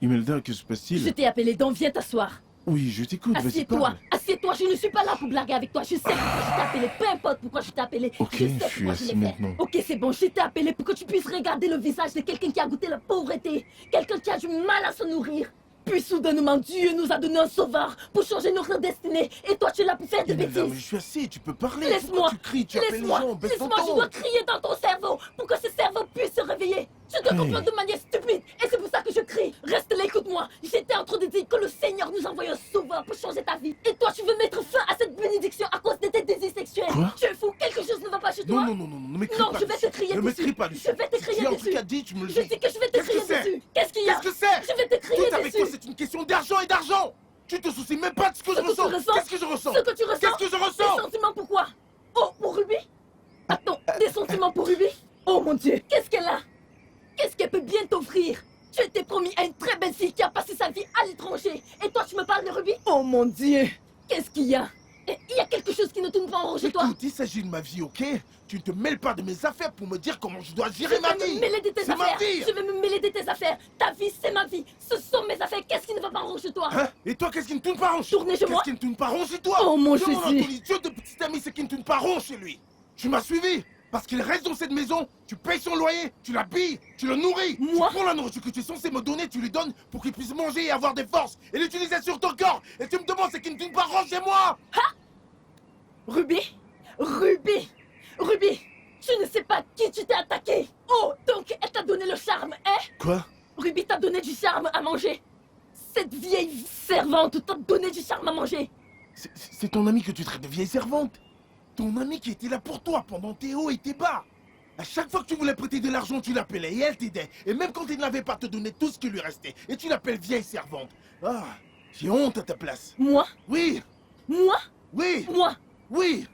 [SPEAKER 2] Imelda, que se
[SPEAKER 4] Je
[SPEAKER 2] passe-t-il?
[SPEAKER 4] t'ai appelé, donc viens t'asseoir.
[SPEAKER 2] Oui, je t'écoute, vas-y,
[SPEAKER 4] Assieds-toi,
[SPEAKER 2] parle.
[SPEAKER 4] assieds-toi, je ne suis pas là pour blaguer avec toi. Je sais pourquoi je t'ai appelé, peu importe pourquoi je t'ai appelé.
[SPEAKER 2] Ok,
[SPEAKER 4] je sais
[SPEAKER 2] je suis
[SPEAKER 4] pourquoi
[SPEAKER 2] assis
[SPEAKER 4] l'ai fait.
[SPEAKER 2] maintenant.
[SPEAKER 4] Ok, c'est bon, je t'ai appelé pour que tu puisses regarder le visage de quelqu'un qui a goûté la pauvreté, quelqu'un qui a du mal à se nourrir. Puis soudainement, Dieu nous a donné un sauveur pour changer notre destinée. Et toi, tu es là pour faire des
[SPEAKER 2] Imelda, mais
[SPEAKER 4] bêtises.
[SPEAKER 2] je suis assis, tu peux parler.
[SPEAKER 4] Laisse-moi,
[SPEAKER 2] Pourquoi tu cries, tu appelles les
[SPEAKER 4] laisse-moi,
[SPEAKER 2] gens, baisse ton
[SPEAKER 4] laisse-moi, je
[SPEAKER 2] ton.
[SPEAKER 4] dois crier dans ton cerveau pour que ce cerveau puisse se réveiller. Je te
[SPEAKER 2] Hey.
[SPEAKER 4] comprends de manière stupide et c'est pour ça que je crie. Reste là, écoute-moi. J'étais en train de dire que le Seigneur nous envoie un sauveur pour changer ta vie. Et toi, tu veux mettre fin à cette bénédiction à cause de tes désirs sexuels.
[SPEAKER 2] Quoi?
[SPEAKER 4] Tu es fou, quelque chose ne va pas chez toi.
[SPEAKER 2] Non, ne m'écris
[SPEAKER 4] Non,
[SPEAKER 2] pas
[SPEAKER 4] je vais
[SPEAKER 2] dessus.
[SPEAKER 4] te crier
[SPEAKER 2] Ne
[SPEAKER 4] dessus.
[SPEAKER 2] m'écris pas dessus.
[SPEAKER 4] Je vais te crier
[SPEAKER 2] Si tu as un
[SPEAKER 4] dessus.
[SPEAKER 2] truc à dire, tu me le
[SPEAKER 4] Je
[SPEAKER 2] dis.
[SPEAKER 4] dis que je vais te
[SPEAKER 2] Qu'est-ce que
[SPEAKER 4] crier
[SPEAKER 2] c'est?
[SPEAKER 4] dessus. Qu'est-ce qu'il y a?
[SPEAKER 2] Qu'est-ce que c'est?
[SPEAKER 4] Je vais te crier
[SPEAKER 2] Tout avec toi,
[SPEAKER 4] dessus.
[SPEAKER 2] c'est une question d'argent et d'argent. Tu te soucies même pas de ce que
[SPEAKER 4] Ce
[SPEAKER 2] je
[SPEAKER 4] que tu
[SPEAKER 2] ressens.
[SPEAKER 4] ressens.
[SPEAKER 2] Qu'est-ce que je ressens?
[SPEAKER 4] Ce que tu ressens.
[SPEAKER 2] Qu'est-ce que je
[SPEAKER 4] Des
[SPEAKER 2] ressens?
[SPEAKER 4] sentiments pourquoi? Oh, pour Ruby? Attends, des sentiments pour Ruby? Oh mon Dieu, qu'est-ce qu'elle a? Qu'est-ce qu'elle peut bien t'offrir? Tu étais promis à une très belle fille qui a passé sa vie à l'étranger. Et toi, tu me parles de Ruby? Oh mon Dieu, qu'est-ce qu'il y a? Il y a quelque chose qui ne tourne pas en rond chez toi?
[SPEAKER 2] Écoute, il s'agit de ma vie, ok? Tu ne te mêles pas de mes affaires pour me dire comment je dois gérer ma
[SPEAKER 4] Je vais
[SPEAKER 2] vie.
[SPEAKER 4] me mêler de tes
[SPEAKER 2] C'est ma
[SPEAKER 4] affaires.
[SPEAKER 2] vie.
[SPEAKER 4] Je vais me mêler de tes affaires. Ta vie, c'est ma vie. Ce sont mes affaires. Qu'est-ce qui ne va pas en rond chez toi?
[SPEAKER 2] Hein? Et toi, qu'est-ce qui ne tourne pas rond?
[SPEAKER 4] Tournez chez moi.
[SPEAKER 2] Qu'est-ce qui ne tourne pas rond chez toi?
[SPEAKER 4] Oh, mon
[SPEAKER 2] Demande à
[SPEAKER 4] Jésus.
[SPEAKER 2] ton idiot de petit ami ce qui ne tourne pas rond chez lui. Tu m'as suivi? Parce qu'il reste dans cette maison, tu payes son loyer, tu l'habilles, tu le nourris.
[SPEAKER 4] Moi?
[SPEAKER 2] Tu prends la nourriture que tu es censé me donner, tu lui donnes pour qu'il puisse manger et avoir des forces et l'utiliser sur ton corps. Et tu me demandes ce qui ne tourne pas rond chez moi?
[SPEAKER 4] Ruby? Ruby? Ruby? Tu ne sais pas qui tu t'es attaqué. Oh, donc elle t'a donné le charme, hein?
[SPEAKER 2] Quoi?
[SPEAKER 4] Ruby t'a donné du charme à manger. Cette vieille servante t'a donné du charme à manger.
[SPEAKER 2] C'est ton ami que tu traites de vieille servante. Ton ami qui était là pour toi pendant tes hauts et tes bas. À chaque fois que tu voulais prêter de l'argent, tu l'appelais et elle t'aidait. Et même quand il n'avait pas te donné tout ce qui lui restait. Et tu l'appelles vieille servante. Ah, j'ai honte à ta place.
[SPEAKER 4] Moi?
[SPEAKER 2] Oui,
[SPEAKER 4] Moi?
[SPEAKER 2] oui,
[SPEAKER 4] Moi?
[SPEAKER 2] oui.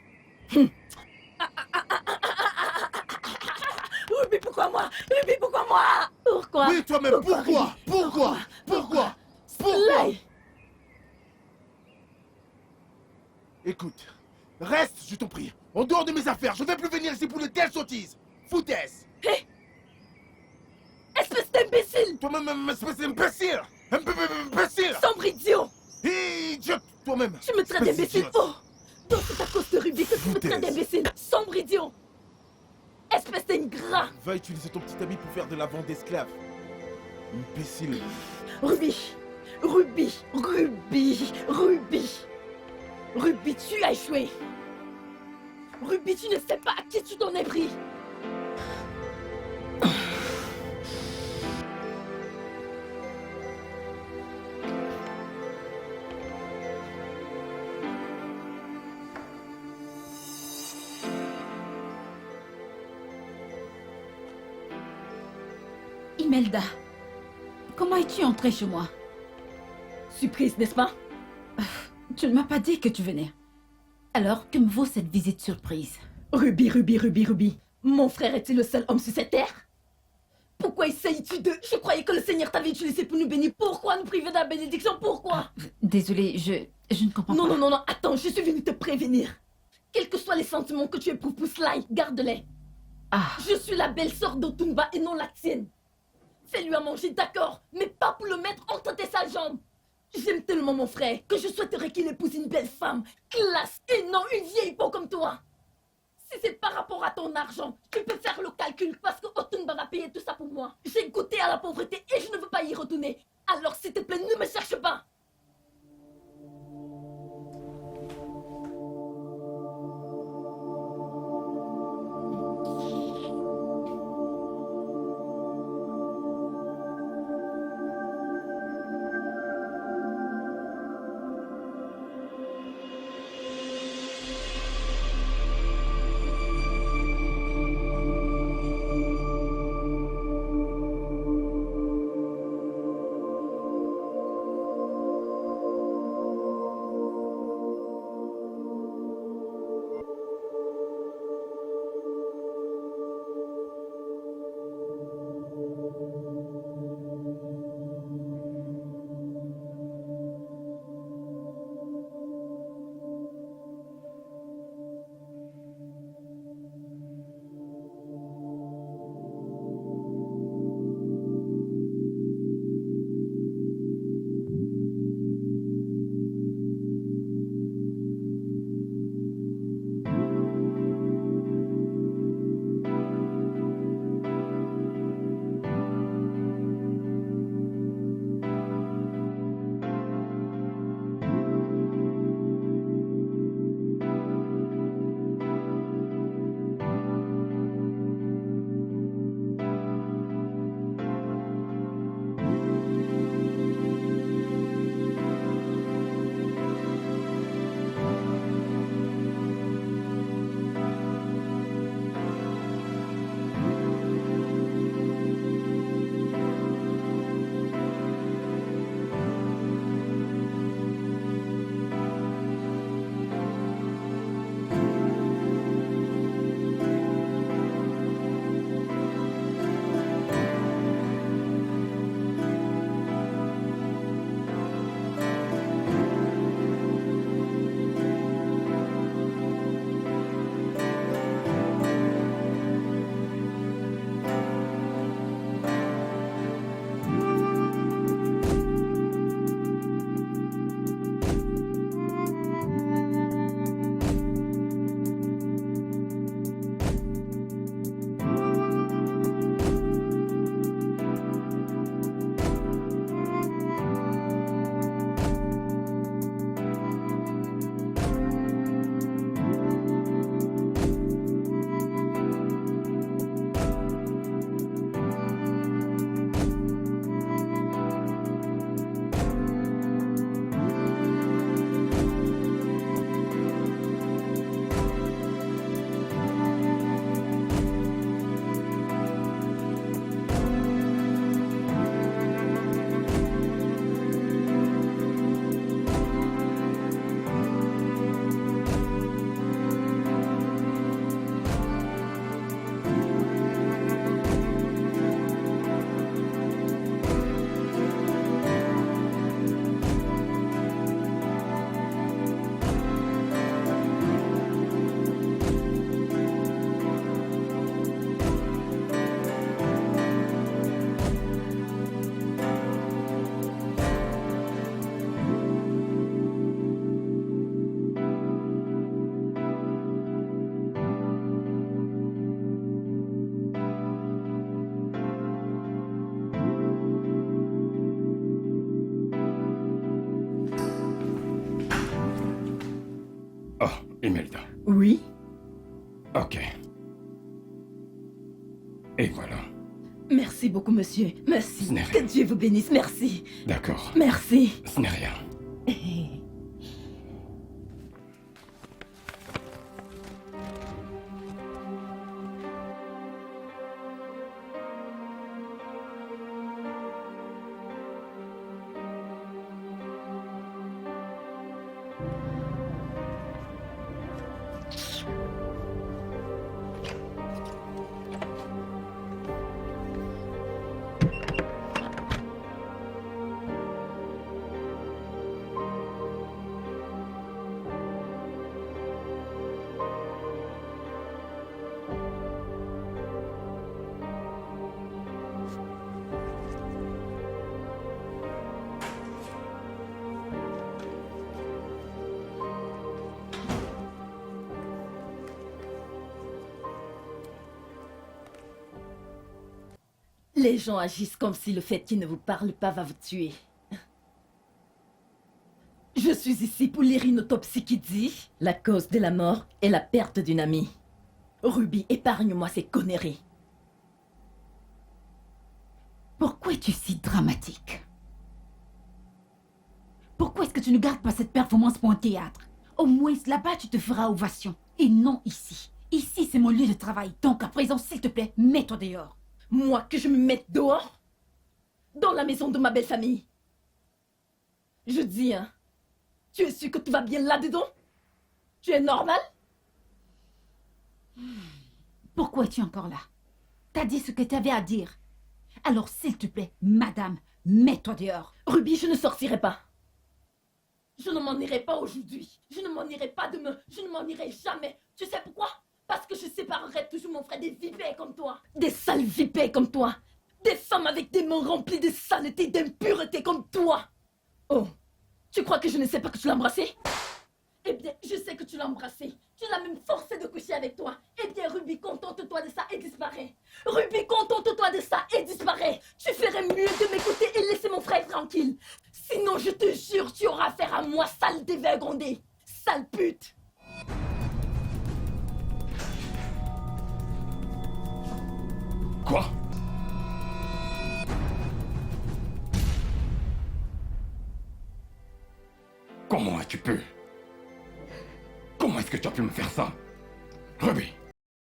[SPEAKER 4] Ruby, pourquoi moi? Ruby, pourquoi moi? Pourquoi?
[SPEAKER 2] Oui, toi-même,
[SPEAKER 4] Ruby?
[SPEAKER 2] pourquoi? Pourquoi?
[SPEAKER 4] Sly!
[SPEAKER 2] Écoute, reste, je t'en prie. En dehors de mes affaires, je vais plus venir ici pour de telles sottises. Foutaise.
[SPEAKER 4] Hé! Espèce d'imbécile!
[SPEAKER 2] Toi-même, espèce d'imbécile. Imbécile.
[SPEAKER 4] Sombre idiot!
[SPEAKER 2] Idiot, toi-même.
[SPEAKER 4] Tu me traites
[SPEAKER 2] Espèce
[SPEAKER 4] d'imbécile!
[SPEAKER 2] d'idiote.
[SPEAKER 4] Oh! Donc c'est à cause de Ruby que tu me
[SPEAKER 2] Foutaise.
[SPEAKER 4] traites d'imbécile! Sombre idiot! Espèce d'ingrat!
[SPEAKER 2] Va utiliser ton petit ami pour faire de la vente d'esclaves. Imbécile.
[SPEAKER 4] Ruby! Ruby! Ruby! Ruby! Ruby, tu as échoué! Ruby, tu ne sais pas à qui tu t'en es pris!
[SPEAKER 3] Imelda, comment es-tu entrée chez moi?
[SPEAKER 4] Surprise, n'est-ce pas?
[SPEAKER 3] Tu ne m'as pas dit que tu venais. Alors, que me vaut cette visite surprise?
[SPEAKER 4] Ruby, Ruby, Ruby, Ruby. Mon frère est-il le seul homme sur cette terre? Pourquoi essayes-tu de... Je croyais que le Seigneur t'avait utilisé pour nous bénir. Pourquoi nous priver de la bénédiction? Pourquoi?
[SPEAKER 3] Désolée, je ne comprends
[SPEAKER 4] Non,
[SPEAKER 3] pas.
[SPEAKER 4] non, non, non, attends, je suis venue te prévenir. Quels que soient les sentiments que tu éprouves pour Sly, garde-les.
[SPEAKER 3] Ah,
[SPEAKER 4] Je suis la belle-sœur d'Otumba et non la tienne. Fais-lui à manger, d'accord, mais pas pour le mettre entre tes sales jambes. J'aime tellement mon frère que je souhaiterais qu'il épouse une belle femme, classe, et non une vieille peau comme toi. Si c'est par rapport à ton argent, tu peux faire le calcul parce que Otumba va payer tout ça pour moi. J'ai goûté à la pauvreté et je ne veux pas y retourner. Alors s'il te plaît, ne me cherche pas.
[SPEAKER 1] Oh, Imelda.
[SPEAKER 4] Oui?
[SPEAKER 1] Ok. Et voilà.
[SPEAKER 4] Merci beaucoup, monsieur. Merci.
[SPEAKER 1] Ce n'est
[SPEAKER 4] Que
[SPEAKER 1] rien.
[SPEAKER 4] Dieu vous bénisse. Merci.
[SPEAKER 1] D'accord.
[SPEAKER 4] Merci.
[SPEAKER 1] Ce n'est rien.
[SPEAKER 4] Les gens agissent comme si le fait qu'ils ne vous parlent pas va vous tuer. Je suis ici pour lire une autopsie qui dit la cause de la mort est la perte d'une amie. Ruby, épargne-moi ces conneries.
[SPEAKER 3] Pourquoi es-tu si dramatique? Pourquoi est-ce que tu ne gardes pas cette performance pour un théâtre? Au moins là-bas tu te feras ovation. Et non ici. Ici c'est mon lieu de travail. Donc à présent s'il te plaît, mets-toi dehors.
[SPEAKER 4] Moi que je me mette dehors? Dans la maison de ma belle famille? Je dis, hein, tu es sûr que tout va bien là-dedans? Tu es normal?
[SPEAKER 3] Pourquoi es-tu encore là? T'as dit ce que t'avais à dire. Alors s'il te plaît, madame, mets-toi dehors.
[SPEAKER 4] Ruby, je ne sortirai pas. Je ne m'en irai pas aujourd'hui. Je ne m'en irai pas demain. Je ne m'en irai jamais. Tu sais pourquoi? Parce que je séparerai toujours mon frère des vipères comme toi. Des sales vipères comme toi. Des femmes avec des mains remplies de saleté, d'impureté comme toi. Oh, tu crois que je ne sais pas que tu l'as embrassé? Eh bien, je sais que tu l'as embrassé. Tu l'as même forcé de coucher avec toi. Eh bien, Ruby, contente-toi de ça et disparaît. Ruby, contente-toi de ça et disparaît. Tu ferais mieux de m'écouter et laisser mon frère tranquille. Sinon, je te jure, tu auras affaire à moi, sale dévergondée. Sale pute.
[SPEAKER 1] Quoi? Comment as-tu pu? Comment est-ce que tu as pu me faire ça? Ruby!